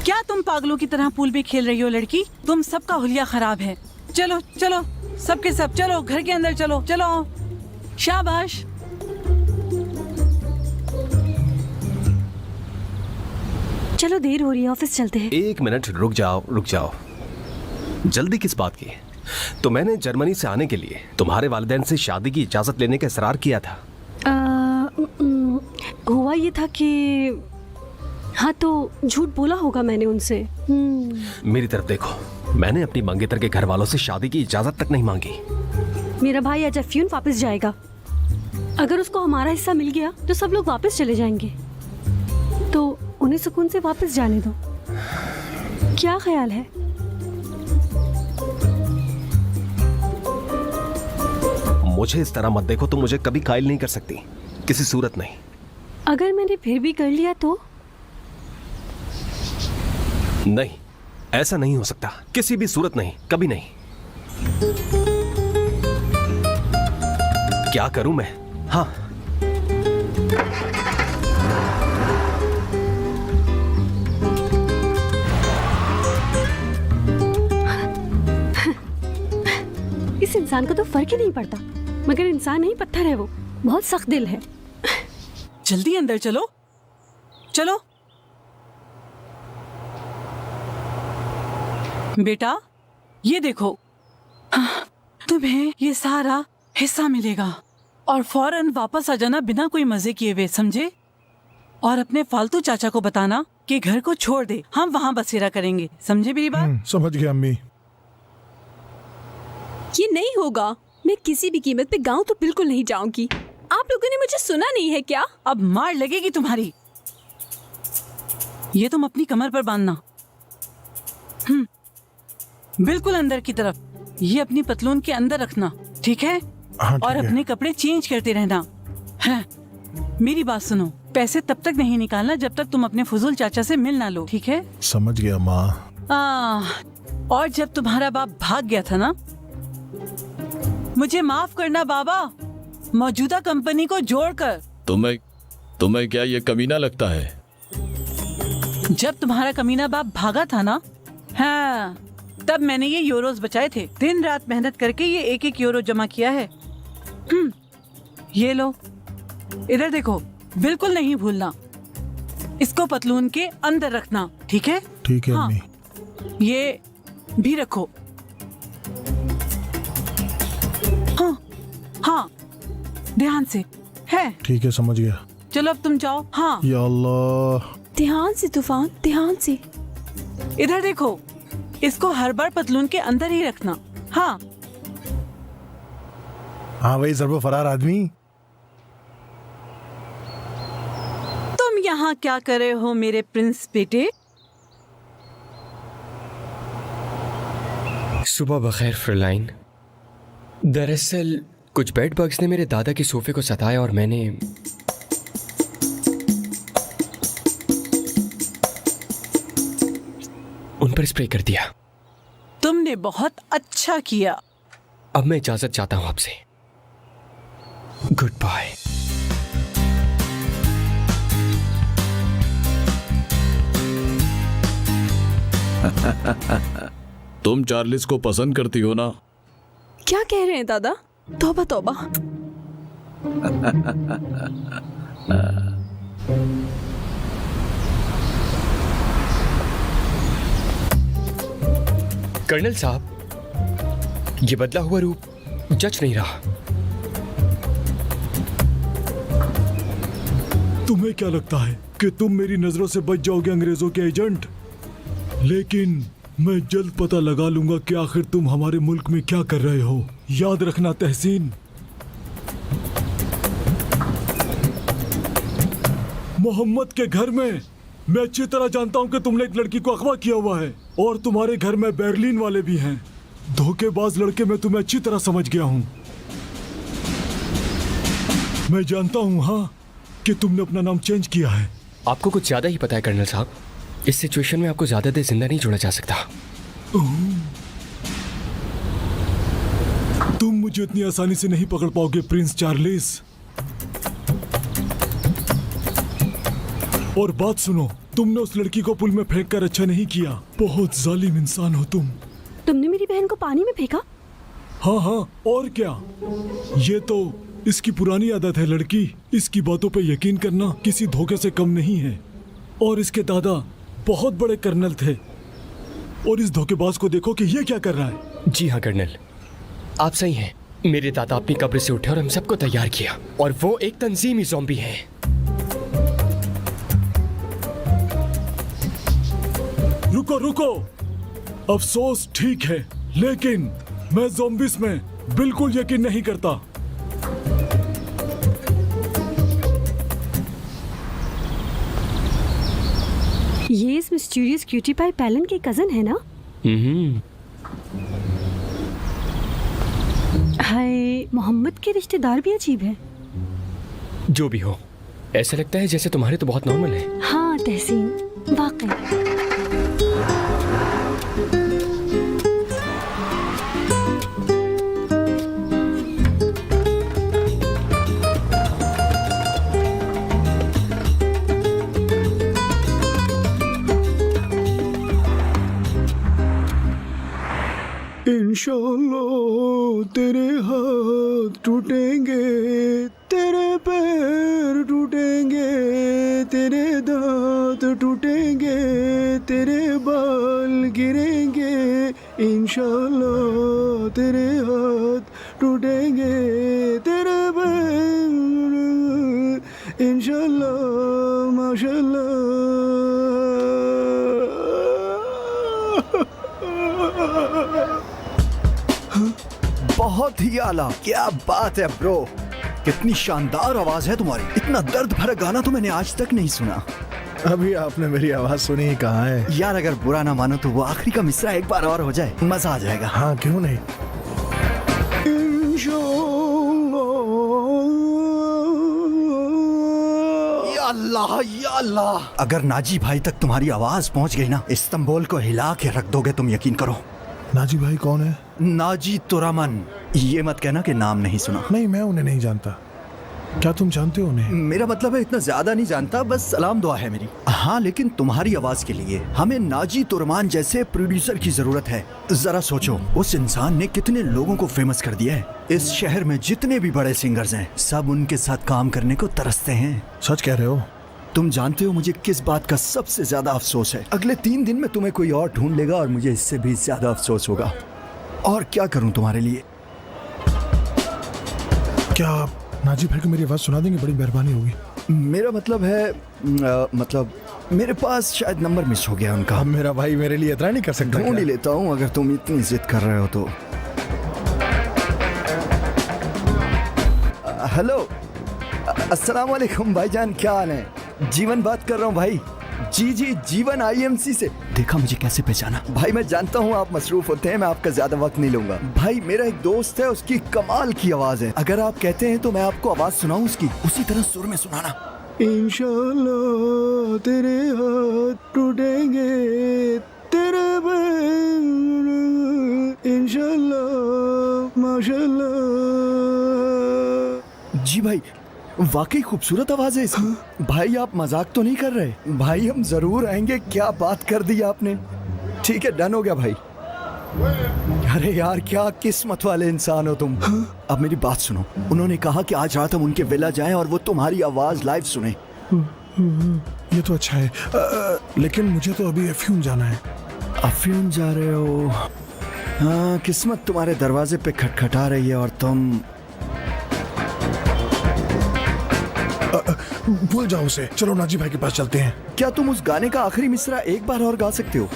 क्या तुम पागलों की तरह पूल में खेल रही हो लड़की? तुम सबका हुलिया खराब है। चलो चलो, सबके सब चलो, घर के अंदर चलो, चलो, शाबाश। चलो देर हो रही है, ऑफिस चलते हैं। 1 मिनट रुक जाओ, रुक जाओ। जल्दी किस बात की? तो मैंने जर्मनी से आने के लिए तुम्हारे वालिदैन से शादी की इजाजत लेने का इसरार किया था। हुआ ये था कि हाँ, तो झूठ बोला होगा मैंने उनसे। मेरी तरफ देखो, मैंने अपनी मंगेतर के घर वालों से शादी की इजाजत तक नहीं मांगी। मेरा भाई आज अफ्यून वापस जाएगा। अगर उसको हमारा हिस्सा मिल गया तो सब लोग वापस चले जाएंगे, तो उन्हें सुकून से वापस जाने दो। क्या ख्याल है? मुझे इस तरह मत देखो, तुम मुझे कभी कायल नहीं कर सकती, किसी सूरत नहीं। अगर मैंने फिर भी कर लिया तो? नहीं, ऐसा नहीं हो सकता, किसी भी सूरत नहीं, कभी नहीं। क्या करूं मैं? हाँ, इस इंसान को तो फर्क ही नहीं पड़ता, मगर इंसान नहीं पत्थर है, वो बहुत सख्त दिल है। जल्दी अंदर चलो, चलो। बेटा, ये देखो, तुम्हें ये सारा हिस्सा मिलेगा और फौरन वापस आ जाना बिना कोई मजे किए हुए, समझे? और अपने फालतू चाचा को बताना कि घर को छोड़ दे, हम वहाँ बसेरा करेंगे, समझे मेरी बात? समझ गया अम्मी। ये नहीं होगा, मैं किसी भी कीमत पे गाँव तो बिल्कुल नहीं जाऊंगी। आप लोगों ने मुझे सुना नहीं है क्या? अब मार लगेगी तुम्हारी। ये तुम अपनी कमर पर बांधना, बिल्कुल अंदर की तरफ। ये अपनी पतलून के अंदर रखना, ठीक है? हाँ, और ठीक है। अपने कपड़े चेंज करते रहना है। मेरी बात सुनो, पैसे तब तक नहीं निकालना जब तक तुम अपने फजूल चाचा से मिल ना लो, ठीक है? समझ गया माँ। और जब तुम्हारा बाप भाग गया था ना, मुझे माफ करना बाबा, मौजूदा कंपनी को जोड़कर। तुम्हें क्या ये कमीना लगता है? जब तुम्हारा कमीना बाप भागा था ना, हाँ, तब मैंने ये यूरोज बचाए थे। दिन रात मेहनत करके ये 1-1 यूरो जमा किया है। ये लो, इधर देखो, बिल्कुल नहीं भूलना। इसको पतलून के अंदर रखना, ठीक है? ठीक है हाँ, अम्मी। ये भी रखो। हाँ हाँ, ध्यान से है। ठीक है, समझ गया। चलो अब तुम जाओ। हाँ, या अल्लाह। ध्यान से तूफान, ध्यान से। इधर देखो, इसको हर बार पतलून के अंदर ही रखना। हाँ हाँ वही सर्वो फरार आदमी। तुम यहाँ क्या कर रहे हो मेरे प्रिंस बेटे? सुबह बखैर फ्रलाइन। दरअसल कुछ बेड बग्स ने मेरे दादा के सोफे को सताया और मैंने उन पर स्प्रे कर दिया। तुमने बहुत अच्छा किया। अब मैं इजाजत चाहता हूं आपसे। Good bye. तुम चार्लिस को पसंद करती हो ना? क्या कह रहे हैं दादा? तौबा तौबा। कर्नल साहब, ये बदला हुआ रूप जच नहीं रहा। तुम्हें क्या लगता है कि तुम मेरी नजरों से बच जाओगे अंग्रेजों के एजेंट? लेकिन मैं जल्द पता लगा लूंगा कि आखिर तुम हमारे मुल्क में क्या कर रहे हो। याद रखना तहसीन। मोहम्मद के घर में मैं अच्छी तरह जानता हूं कि तुमने एक लड़की को अगवा किया हुआ है और तुम्हारे घर में बर्लिन वाले भी हैं। धोखेबाज लड़के मैं तुम्हें अच्छी तरह समझ गया हूं। मैं जानता हूं हाँ कि तुमने अपना नाम चेंज किया है। आपको कुछ ज्यादा ही पता है कर्नल साहब। इस सिचुएशन में आपको ज्यादा देर जिंदा नहीं छोड़ा जा सकता। तुम मुझे इतनी आसानी से नहीं पकड़ पाओगे प्रिंस चार्लिस। और बात सुनो, तुमने उस लड़की को पुल में फेंक कर अच्छा नहीं किया। बहुत जालिम इंसान हो तुम। तुमने मेरी बहन को पानी में फेंका? हाँ हाँ, और क्या। ये तो इसकी पुरानी आदत है लड़की। इसकी बातों पे यकीन करना किसी धोखे से कम नहीं है। और इसके दादा बहुत बड़े कर्नल थे। और इस धोखेबाज को देखो कि ये क्या कर रहा है। जी हाँ कर्नल, आप सही हैं। मेरे दादा अपनी कब्र से उठे और हम सबको तैयार किया। और वो एक तंजीमी ज़ॉम्बी है। रुको रुको, अफसोस ठीक है, लेकिन मैं ज़ॉम्बिस में बिल्कुल यकीन नहीं करता। ये इस मिस्टीरियस क्यूटी पाई पैलन के कजन है ना? हाय, मोहम्मद के रिश्तेदार भी अजीब है। जो भी हो, ऐसा लगता है जैसे तुम्हारे तो बहुत नॉर्मल है। हाँ तहसीन, वाकई। इंशाअल्लाह तेरे हाथ टूटेंगे, तेरे पैर टूटेंगे, तेरे दांत टूटेंगे, तेरे बाल गिरेंगे। इंशाअल्लाह तेरे हाथ टूटेंगे, तेरे पैर, इंशाअल्लाह माशाअल्लाह। बहुत ही आला, क्या बात है ब्रो, कितनी शानदार आवाज है तुम्हारी। इतना दर्द भरा गाना तो मैंने आज तक नहीं सुना। अभी आपने मेरी आवाज सुनी ही कहाँ है यार, अगर बुरा ना मानो तो वो आखिरी का मिसरा एक बार और हो जाए, मजा आ जाएगा। हाँ क्यों नहीं। या अल्लाह, या अल्लाह। अगर नाजी भाई तक तुम्हारी आवाज पहुंच गई ना, इस्तांबुल को हिला के रख दोगे तुम, यकीन करो। नाजी भाई कौन है? नाजी तुरामन। ये मत कहना कि नाम नहीं सुना। नहीं, मैं उन्हें नहीं जानता। क्या तुम जानते हो उन्हें? मेरा मतलब है इतना ज्यादा नहीं जानता, बस सलाम दुआ है मेरी। हाँ, लेकिन तुम्हारी आवाज के लिए हमें नाजी तुरमान जैसे प्रोड्यूसर की जरूरत है। जरा सोचो, उस इंसान ने कितने लोगों को फेमस कर दिया है। इस शहर में जितने भी बड़े सिंगर्स हैं, सब उनके साथ काम करने को तरसते हैं। सच कह रहे हो? तुम जानते हो मुझे किस बात का सबसे ज्यादा अफसोस है? अगले 3 दिन में तुम्हें कोई और ढूंढ लेगा और मुझे इससे भी ज्यादा अफसोस होगा। और क्या करूं तुम्हारे लिए? क्या आप नाजी भाई को मेरी आवाज सुना देंगे? बड़ी मेहरबानी होगी। मेरा मतलब है मतलब मेरे पास शायद नंबर मिस हो गया उनका। अब मेरा भाई मेरे लिए इतना नहीं कर सकता। ढूंढ ही लेता हूँ, अगर तुम इतनी जिद कर रहे हो तो। हेलो, अस्सलाम वालेकुम भाईजान, क्या हाल है? जीवन बात कर रहा हूँ भाई। जी, जीवन IMC से। देखा मुझे कैसे पहचाना? भाई मैं जानता हूँ आप मसरूफ होते हैं, मैं आपका ज्यादा वक्त नहीं लूंगा। भाई मेरा एक दोस्त है, उसकी कमाल की आवाज है। अगर आप कहते हैं तो मैं आपको आवाज सुनाऊं उसकी, उसी तरह सुर में सुनाना। इंशाअल्लाह तेरे हाथ टूटेंगे, तेरे पैर, इंशाअल्लाह माशाअल्लाह। जी भाई, वाकई खूबसूरत आवाज है इसकी। भाई आप मजाक तो नहीं कर रहे? भाई हम जरूर आएंगे। क्या बात कर दी आपने। ठीक है, डन हो गया भाई। अरे यार, क्या किस्मत वाले इंसान हो तुम। अब मेरी बात सुनो, उन्होंने कहा कि आज रात हम उनके विला जाएं और वो तुम्हारी आवाज लाइव सुने। ये तो अच्छा है, लेकिन मुझे तो अभी अफ्यून जाना है। अफ्यून जा रहे हो? हाँ, किस्मत तुम्हारे दरवाजे पे खटखटा रही है और तुम भूल जाओ उसे। चलो नाजी भाई के पास चलते हैं। क्या तुम उस गाने का आखिरी मिसरा एक बार और गा सकते हो?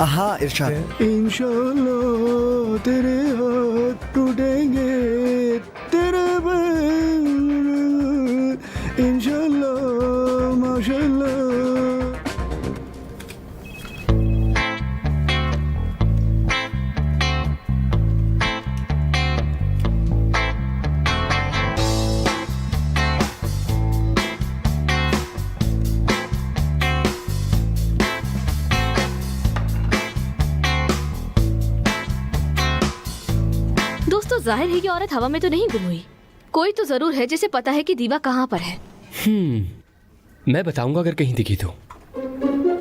हाँ, इरशाद। इंशाअल्लाह तेरे हाथ टूटेंगे, तेरे पैर, इंशाअल्लाह माशाअल्लाह। जाहिर है कि औरत हवा में तो नहीं गुम हुई। कोई तो जरूर है जिसे पता है कि दीवा कहाँ पर है। मैं बताऊंगा अगर कहीं दिखी तो।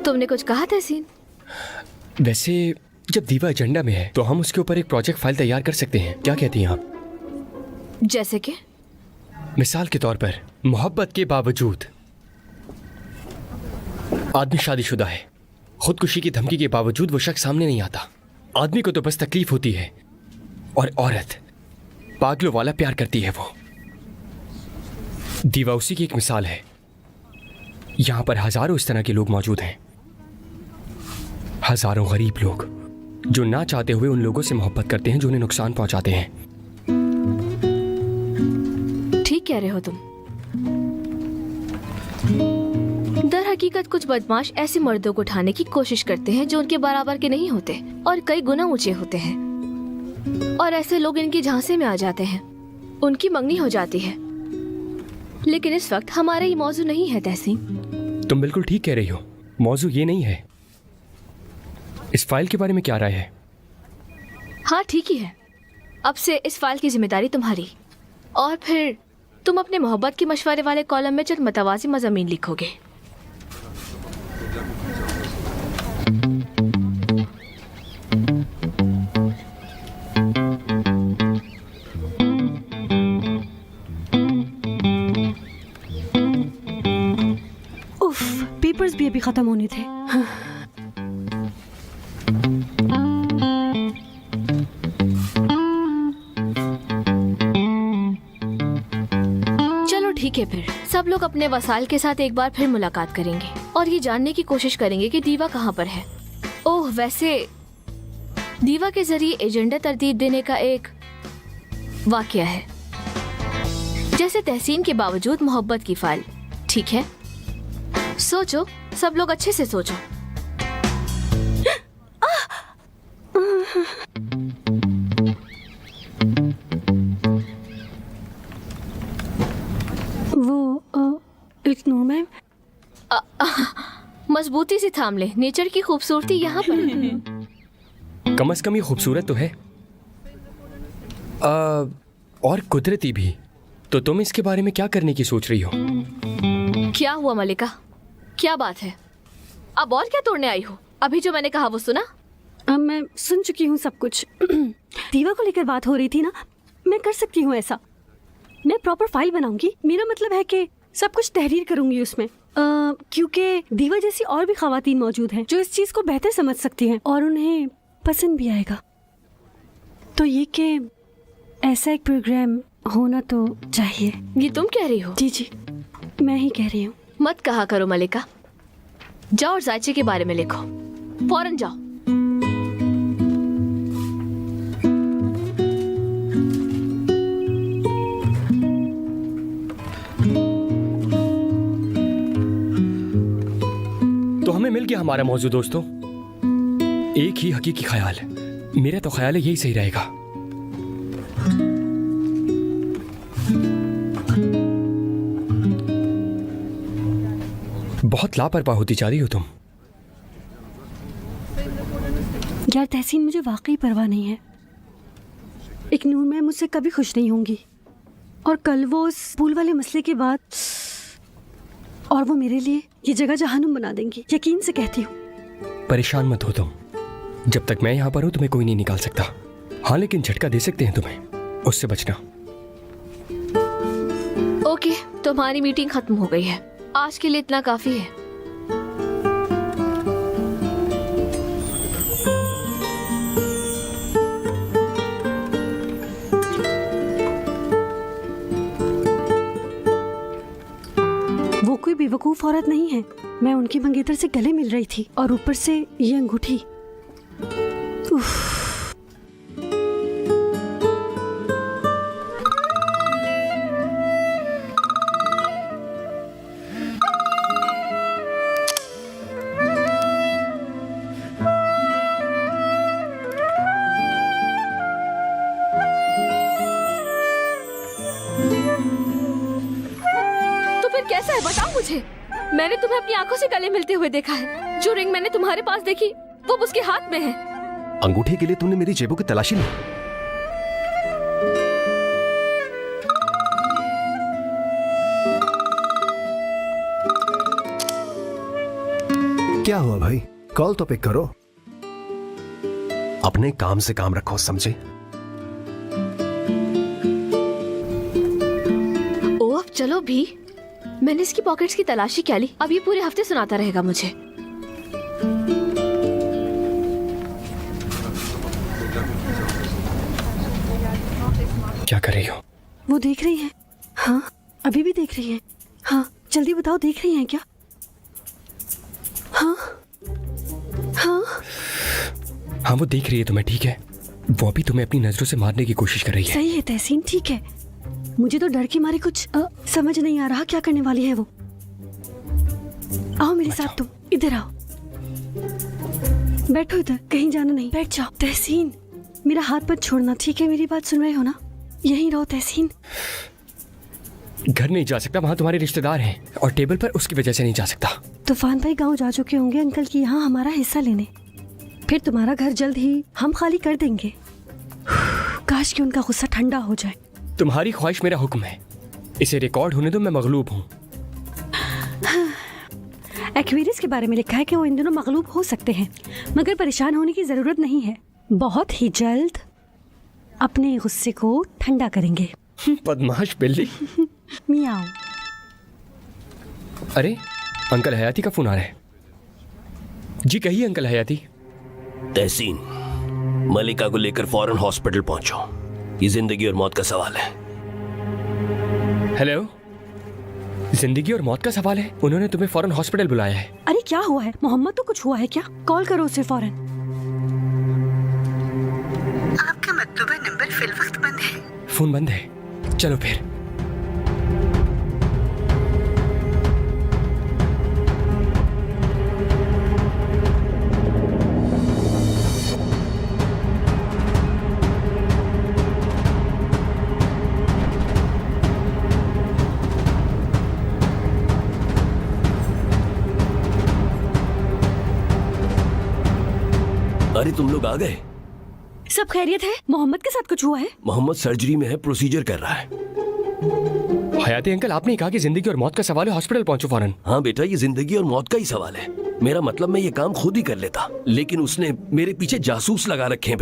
तुमने कुछ कहा तहसीन? वैसे जब दीवा एजेंडा में है तो हम उसके ऊपर एक प्रोजेक्ट फाइल तैयार कर सकते हैं। क्या कहती हैं आप? जैसे कि? मिसाल के तौर पर, मोहब्बत के बावजूद आदमी शादीशुदा है, खुदकुशी की धमकी के बावजूद वो शख्स सामने नहीं आता। आदमी को तो बस तकलीफ होती है और औरत पागलों वाला प्यार करती है। वो दीवा उसी की एक मिसाल है। यहां पर हजारों इस तरह के लोग मौजूद हैं, हजारों गरीब लोग जो ना चाहते हुए उन लोगों से मोहब्बत करते हैं जो उन्हें नुकसान पहुंचाते हैं। ठीक कह रहे हो तुम। दर हकीकत कुछ बदमाश ऐसे मर्दों को उठाने की कोशिश करते हैं जो उनके बराबर के नहीं होते और कई गुना ऊंचे होते हैं, और ऐसे लोग इनकी झांसे में आ जाते हैं, उनकी मंगनी हो जाती है। लेकिन इस वक्त हमारा ये मौजू नहीं है तहसीन। तुम बिल्कुल ठीक कह रही हो, मौजू ये नहीं है। इस फाइल के बारे में क्या राय है? हाँ ठीक ही है। अब से इस फाइल की जिम्मेदारी तुम्हारी, और फिर तुम अपने मोहब्बत के मशवरे वाले कॉलम में चंद मतवाज़ी मज़ामीन लिखोगे। उफ, पेपर्स भी अभी खत्म होने थे। हाँ। चलो ठीक है, फिर सब लोग अपने वसाइल के साथ एक बार फिर मुलाकात करेंगे और ये जानने की कोशिश करेंगे कि दीवा कहाँ पर है। ओह, वैसे दीवा के जरिए एजेंडा तरतीब देने का एक वाकया है, जैसे तहसीन के बावजूद मोहब्बत की फाइल। ठीक है, सोचो, सब लोग अच्छे से सोचो। वो एक नूर मैम, मजबूती से थाम ले, नेचर की खूबसूरती यहाँ पर है। कम से कम ये खूबसूरत तो है, और कुदरती भी। तो तुम इसके बारे में क्या करने की सोच रही हो? क्या हुआ मलिका, क्या बात है? अब और क्या तोड़ने आई हो? अभी जो मैंने कहा वो सुना? अब मैं सुन चुकी हूँ सब कुछ। दीवा को लेकर बात हो रही थी ना, मैं कर सकती हूँ ऐसा। मैं प्रॉपर फाइल बनाऊंगी। मेरा मतलब है कि सब कुछ तहरीर करूंगी उसमें, क्योंकि दीवा जैसी और भी खवातीन मौजूद हैं जो इस चीज़ को बेहतर समझ सकती हैं और उन्हें पसंद भी आएगा। तो ये कि ऐसा एक प्रोग्राम होना तो चाहिए। ये तुम कह रही हो? जी जी, मैं ही कह रही हूँ। मत कहा करो मलिका। जाओ और जायचे के बारे में लिखो, फौरन जाओ। तो हमें मिल गया हमारा मौजू दोस्तों, एक ही हकीकी ख्याल। मेरा तो ख्याल है यही सही रहेगा। बहुत लापरवाह होती जा रही हो तुम। यार तहसीन, मुझे वाकई परवाह नहीं है। एक नूर मैं मुझसे कभी खुश नहीं होंगी, और कल वो उस पुल वाले मसले के बाद, और वो मेरे लिए ये जगह जहन्नुम बना देंगी, यकीन से कहती हूँ। परेशान मत हो तुम, जब तक मैं यहाँ पर हूँ तुम्हें कोई नहीं निकाल सकता। हाँ, लेकिन झटका दे सकते हैं तुम्हें, उससे बचना। ओके, तुम्हारी मीटिंग खत्म हो गई है, आज के लिए इतना काफी है। वो कोई बेवकूफ औरत नहीं है। मैं उनकी मंगेतर से गले मिल रही थी, और ऊपर से ये अंगूठी। उफ। कैसा है बताओ मुझे। मैंने तुम्हें अपनी आंखों से गले मिलते हुए देखा है। जो रिंग मैंने तुम्हारे पास देखी वो उसके हाथ में है। अंगूठे के लिए तुमने मेरी जेबों की तलाशी ली? क्या हुआ भाई? कॉल तो पिक करो। अपने काम से काम रखो, समझे? ओ अब चलो भी, मैंने इसकी पॉकेट्स की तलाशी क्या ली? अब ये पूरे हफ्ते सुनाता रहेगा मुझे। क्या कर रही हो? वो देख रही है। हाँ, अभी भी देख रही है। हाँ, जल्दी बताओ, देख रही हैं क्या? हाँ हाँ हाँ, वो देख रही है तुम्हें, ठीक है। वो अभी तुम्हें अपनी नजरों से मारने की कोशिश कर रही है। सही है तहसीन, ठीक है। मुझे तो डर के मारे कुछ समझ नहीं आ रहा क्या करने वाली है वो। आओ मेरे साथ, तुम इधर आओ, बैठो इधर, कहीं जाना नहीं, बैठ जाओ। तहसीन, मेरा हाथ मत छोड़ना, ठीक है? मेरी बात सुन रहे हो ना? यहीं रहो तहसीन। घर नहीं जा सकता, वहाँ तुम्हारे रिश्तेदार हैं, और टेबल पर उसकी वजह से नहीं जा सकता। तूफान भाई गांव जा चुके होंगे अंकल की यहाँ हमारा हिस्सा लेने, फिर तुम्हारा घर जल्द ही हम खाली कर देंगे। काश कि उनका गुस्सा ठंडा हो जाए। तुम्हारी ख्वाहिश मेरा हुक्म है, इसे रिकॉर्ड होने दो, मैं मगलूब हूँ। एक्वेरियस के बारे में लिखा है कि वो इन दिनों मगलूब हो सकते हैं, मगर परेशान होने की जरूरत नहीं है, बहुत ही जल्द अपने गुस्से को ठंडा करेंगे। बदमाश बिल्ली। मियाओ। अरे अंकल हयाती का फोन आ रहा है। जी कहिए अंकल हयाती। तहसीन, मलिका को लेकर फौरन हॉस्पिटल पहुंचो, ये जिंदगी और मौत का सवाल है। हेलो, जिंदगी और मौत का सवाल है? उन्होंने तुम्हें फौरन हॉस्पिटल बुलाया है। अरे क्या हुआ है मोहम्मद, तो कुछ हुआ है क्या? कॉल करो उसे फौरन। आपका मतलूबा नंबर फिलवक्त बंद है। फोन बंद है, चलो फिर। अरे तुम लोग आ गए? सब खैरियत है? मोहम्मद के साथ कुछ हुआ है? मोहम्मद सर्जरी में है, प्रोसीजर कर रहा है। हयाती अंकल, आपने कहा कि जिंदगी और मौत का सवाल है, हॉस्पिटल पहुंचो फौरन। हाँ बेटा, ये जिंदगी और मौत का ही सवाल है। मेरा मतलब मैं ये काम खुद ही कर लेता, लेकिन उसने मेरे पीछे जासूस लगा रखे हैं।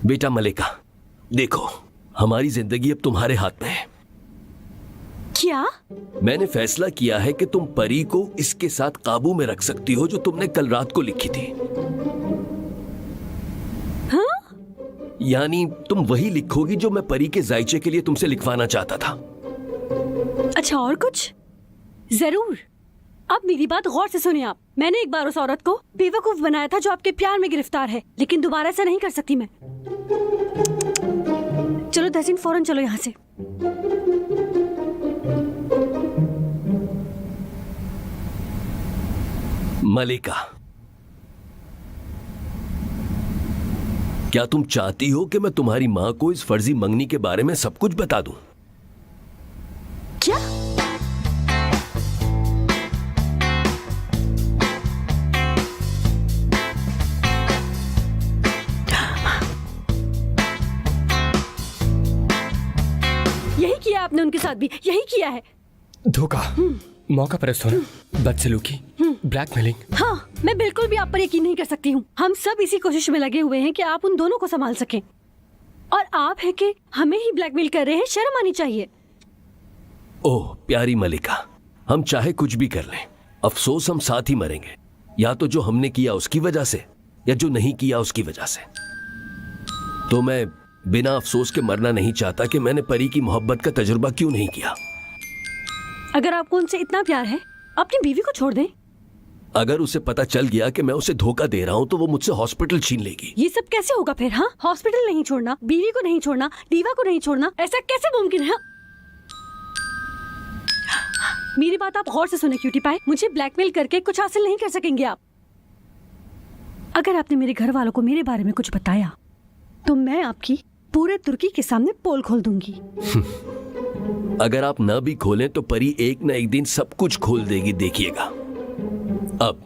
बेटा मलिका, देखो हमारी जिंदगी अब तुम्हारे हाथ में है। क्या? मैंने फैसला किया है कि तुम परी को इसके साथ काबू में रख सकती हो जो तुमने कल रात को लिखी थी। हाँ? यानी तुम वही लिखोगी जो मैं परी के जायचे के लिए तुमसे लिखवाना चाहता था। अच्छा, और कुछ? जरूर। अब मेरी बात गौर से सुनिए आप। मैंने एक बार उस औरत को बेवकूफ बनाया था जो आपके प्यार में गिरफ्तार है, लेकिन दोबारा ऐसा नहीं कर सकती मैं। चलो तहसीन, फौरन चलो यहाँ से। मलिका, क्या तुम चाहती हो कि मैं तुम्हारी मां को इस फर्जी मंगनी के बारे में सब कुछ बता दूं? क्या? यही किया आपने उनके साथ भी, यही किया है। धोखा, मौका परस्त होना, बदसलूकी, ब्लैकमेलिंग। हाँ, मैं बिल्कुल भी आप पर यकीन नहीं कर सकती हूँ। हम सब इसी कोशिश में लगे हुए हैं कि आप उन दोनों को संभाल सकें, और आप है कि हमें ही ब्लैकमेल कर रहे हैं। शर्म आनी चाहिए। ओह प्यारी मलिका, हम चाहे कुछ भी कर लें, अफसोस हम साथ ही मरेंगे, या तो जो हमने किया उसकी वजह से, या जो नहीं किया उसकी वजह से। तो मैं बिना अफसोस के मरना नहीं चाहता कि मैंने परी की मोहब्बत का तजुर्बा क्यों नहीं किया। अगर आपको उनसे इतना प्यार है, अपनी बीवी को छोड़ दें। अगर उसे पता चल गया कि मैं उसे धोखा दे रहा हूँ तो वो मुझसे हॉस्पिटल छीन लेगी। ये सब कैसे होगा फिर? हाँ, हॉस्पिटल नहीं छोड़ना, बीवी को नहीं छोड़ना, दीवा को नहीं छोड़ना, ऐसा कैसे मुमकिन है? मेरी बात आप गौर से सुने क्यूटी पाए, मुझे ब्लैकमेल करके कुछ हासिल नहीं कर सकेंगे आप। अगर आपने मेरे घर वालों को मेरे बारे में कुछ बताया तो मैं आपकी पूरे तुर्की के सामने पोल खोल दूंगी। अगर आप न भी खोलें तो परी एक न एक दिन सब कुछ खोल देगी, देखिएगा। अब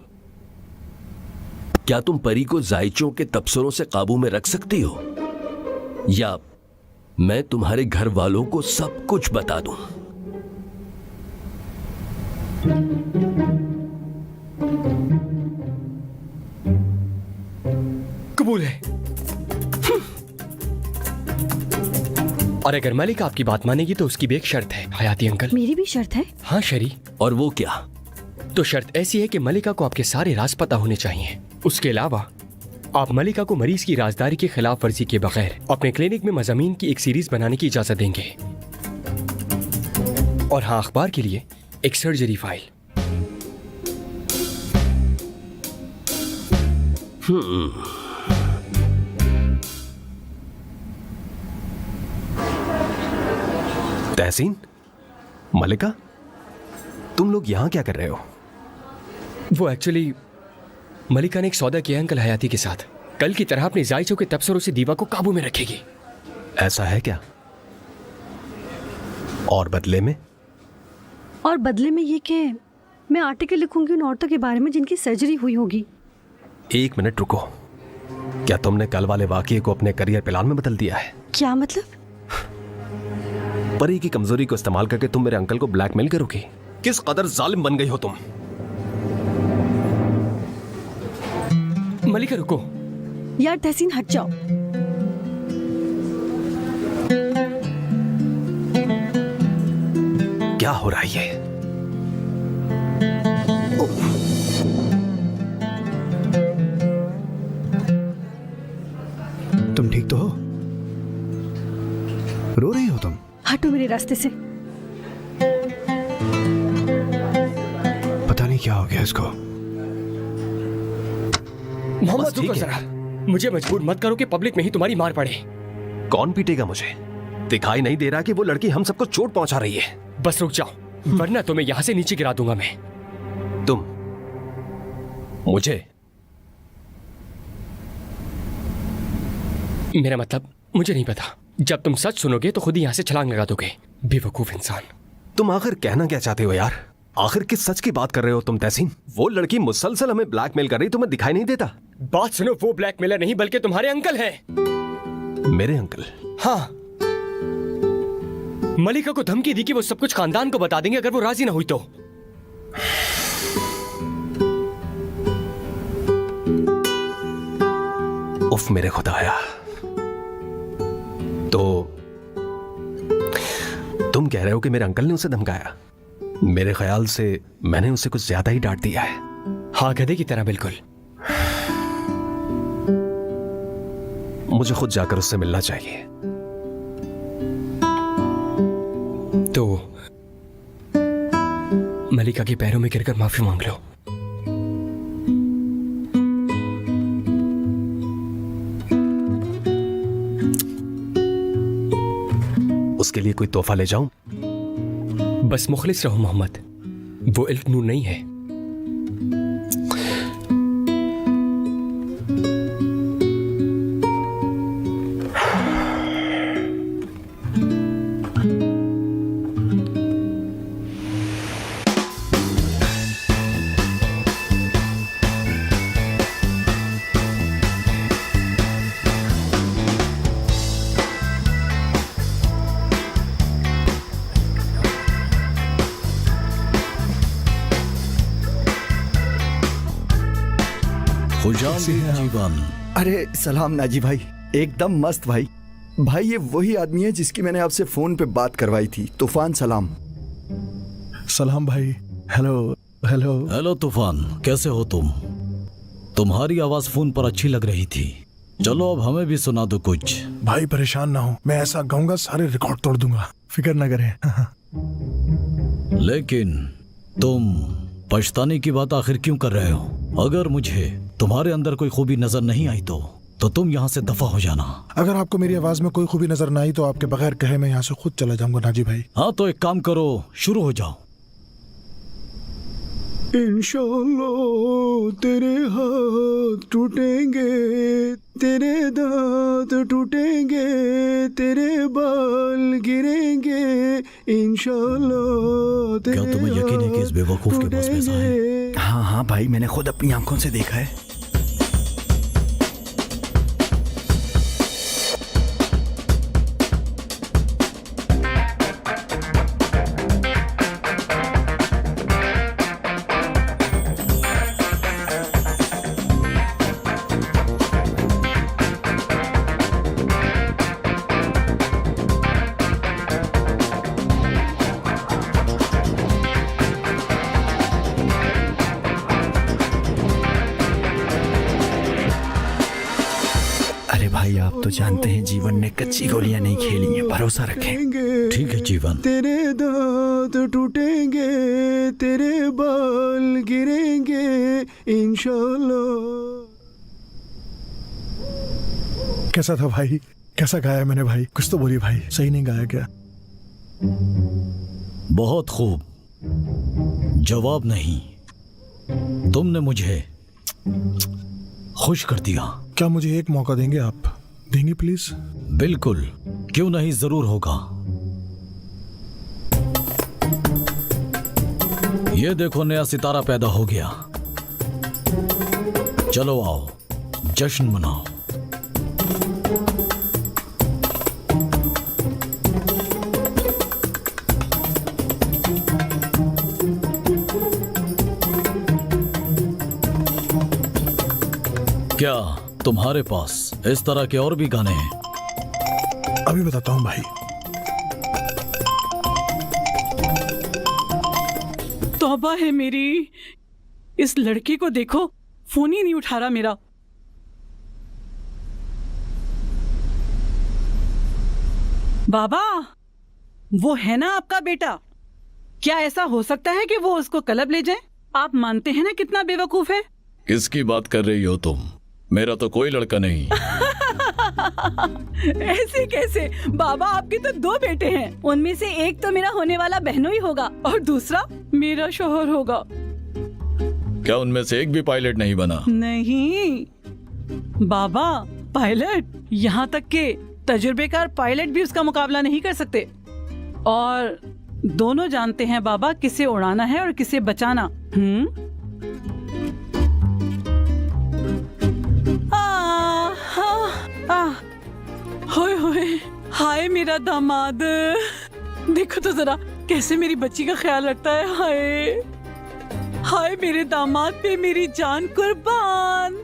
क्या तुम परी को जायचों के तबसरों से काबू में रख सकती हो, या मैं तुम्हारे घर वालों को सब कुछ बता दूं? कबूल है। और अगर मलिका आपकी बात मानेगी तो उसकी भी एक शर्त है हयाती अंकल। मेरी भी शर्त है? हाँ शरी। और वो क्या? तो शर्त ऐसी है कि मलिका को आपके सारे राज पता होने चाहिए। उसके अलावा आप मलिका को मरीज की राजदारी की खिलाफ वर्जी के बगैर अपने क्लिनिक में मज़ामीन की एक सीरीज बनाने की इजाजत देंगे। और हाँ, अखबार के लिए एक सर्जरी फाइल। तहसीन, मलिका, तुम लोग यहाँ क्या कर रहे हो? वो एक्चुअली मलिका ने एक सौदा किया अंकल हयाती के साथ। कल की तरह अपने जायचों के तबसरों से दीवा को काबू में रखेगी। ऐसा है क्या? और बदले में? और बदले में ये कि मैं आर्टिकल लिखूंगी उन औरतों के बारे में जिनकी सर्जरी हुई होगी। एक मिनट रुको, क्या तुमने कल वाले वाकये को अपने करियर प्लान में बदल दिया है? क्या मतलब? परी की कमजोरी को इस्तेमाल करके तुम मेरे अंकल को ब्लैकमेल करोगी? किस कदर जालिम बन गई हो तुम। मलिका रुको यार, तहसीन हट जाओ। क्या हो रहा है ये? तुम ठीक तो हो? रो रही हो तुम? हटो मेरे रास्ते से। पता नहीं क्या हो गया इसको। मोहम्मद रुको जरा, मुझे मजबूर मत करो कि पब्लिक में ही तुम्हारी मार पड़े। कौन पीटेगा मुझे? दिखाई नहीं दे रहा कि वो लड़की हम सबको चोट पहुंचा रही है। बस रुक जाओ, वरना तुम्हें यहां से नीचे गिरा दूंगा मैं। तुम मुझे? मेरा मतलब मुझे नहीं पता। जब तुम सच सुनोगे तो खुद ही यहां से छलांग लगा दोगे, बेवकूफ इंसान। तुम आखिर कहना क्या चाहते हो यार? आखिर किस सच की बात कर रहे हो तुम तहसीन? वो लड़की मुसलसल हमें ब्लैकमेल कर रही, तुम्हें दिखाई नहीं देता? बात सुनो, वो ब्लैकमेलर नहीं बल्कि तुम्हारे अंकल हैं। मेरे अंकल? हाँ, मलिका को धमकी दी कि वो सब कुछ खानदान को बता देंगे अगर वो राजी ना हुई तो। उफ मेरे खुदाया। तो तुम कह रहे हो कि मेरे अंकल ने उसे धमकाया? मेरे ख्याल से मैंने उसे कुछ ज्यादा ही डांट दिया है। हाँ, गधे की तरह बिल्कुल। मुझे खुद जाकर उससे मिलना चाहिए। तो मलिका के पैरों में गिरकर माफी मांग लो। उसके लिए कोई तोहफा ले जाऊं? बस मुखलिस रहो मोहम्मद, वो इल्क नूर नहीं है। जीवन। अरे सलाम नाजी भाई, एकदम मस्त भाई। भाई ये वही आदमी है जिसकी मैंने आपसे फोन पे बात करवाई थी। तूफान सलाम। सलाम भाई। हेलो हेलो हेलो तूफान, कैसे हो तुम? तुम्हारी आवाज फोन पर अच्छी लग रही थी। चलो अब हमें भी सुना दो कुछ। भाई परेशान ना हो, मैं ऐसा गाऊंगा सारे रिकॉर्ड तोड़ दूंगा, फिक्र ना करें। लेकिन तुम पछताने की बात आखिर क्यों कर रहे हो? अगर मुझे तुम्हारे अंदर कोई खूबी नजर नहीं आई तो तुम यहाँ से दफा हो जाना। अगर आपको मेरी आवाज में कोई खूबी नजर ना आई तो आपके बगैर कहे मैं यहाँ से खुद चला जाऊंगा नाजी भाई। हाँ तो एक काम करो, शुरू हो जाओ। इंशाअल्लाह तेरे हाथ टूटेंगे, तेरे दांत टूटेंगे, तेरे बाल गिरेंगे, इंशाअल्लाह तेरे। क्या तुम्हें यकीन है कि इस बेवकूफ के पास पैसा है? हाँ हाँ भाई, मैंने खुद अपनी आंखों से देखा है। भाई आप तो जानते हैं जीवन ने कच्ची गोलियां नहीं खेली हैं, भरोसा रखें। ठीक है जीवन। तेरे दांत टूटेंगे, तेरे बाल गिरेंगे, इंशाअल्लाह। कैसा था भाई? कैसा गाया मैंने भाई? कुछ तो बोलिए भाई, सही नहीं गाया क्या? बहुत खूब। जवाब नहीं। तुमने मुझे खुश कर दिया। क्या मुझे एक मौका देंगे आप? देंगे प्लीज? बिल्कुल, क्यों नहीं, जरूर होगा। ये देखो, नया सितारा पैदा हो गया। चलो आओ, जश्न मनाओ। क्या तुम्हारे पास इस तरह के और भी गाने हैं? अभी बताता हूँ भाई। तौबा है मेरी, इस लड़के को देखो, फोन ही नहीं उठा रहा मेरा। बाबा, वो है ना आपका बेटा? क्या ऐसा हो सकता है कि वो उसको क्लब ले जाए? आप मानते हैं ना कितना बेवकूफ है? किसकी बात कर रही हो तुम? मेरा तो कोई लड़का नहीं। ऐसे कैसे बाबा, आपके तो 2 बेटे हैं। उनमें से एक तो मेरा होने वाला बहनोई होगा और दूसरा मेरा शौहर होगा। क्या उनमें से एक भी पायलट नहीं बना? नहीं बाबा, पायलट, यहाँ तक के तजुर्बेकार पायलट भी उसका मुकाबला नहीं कर सकते। और दोनों जानते हैं बाबा किसे उड़ाना है और किसे बचाना। होए होए, हाय मेरा दामाद, देखो तो जरा कैसे मेरी बच्ची का ख्याल रखता है। हाय हाय, मेरे दामाद पे मेरी जान कुर्बान।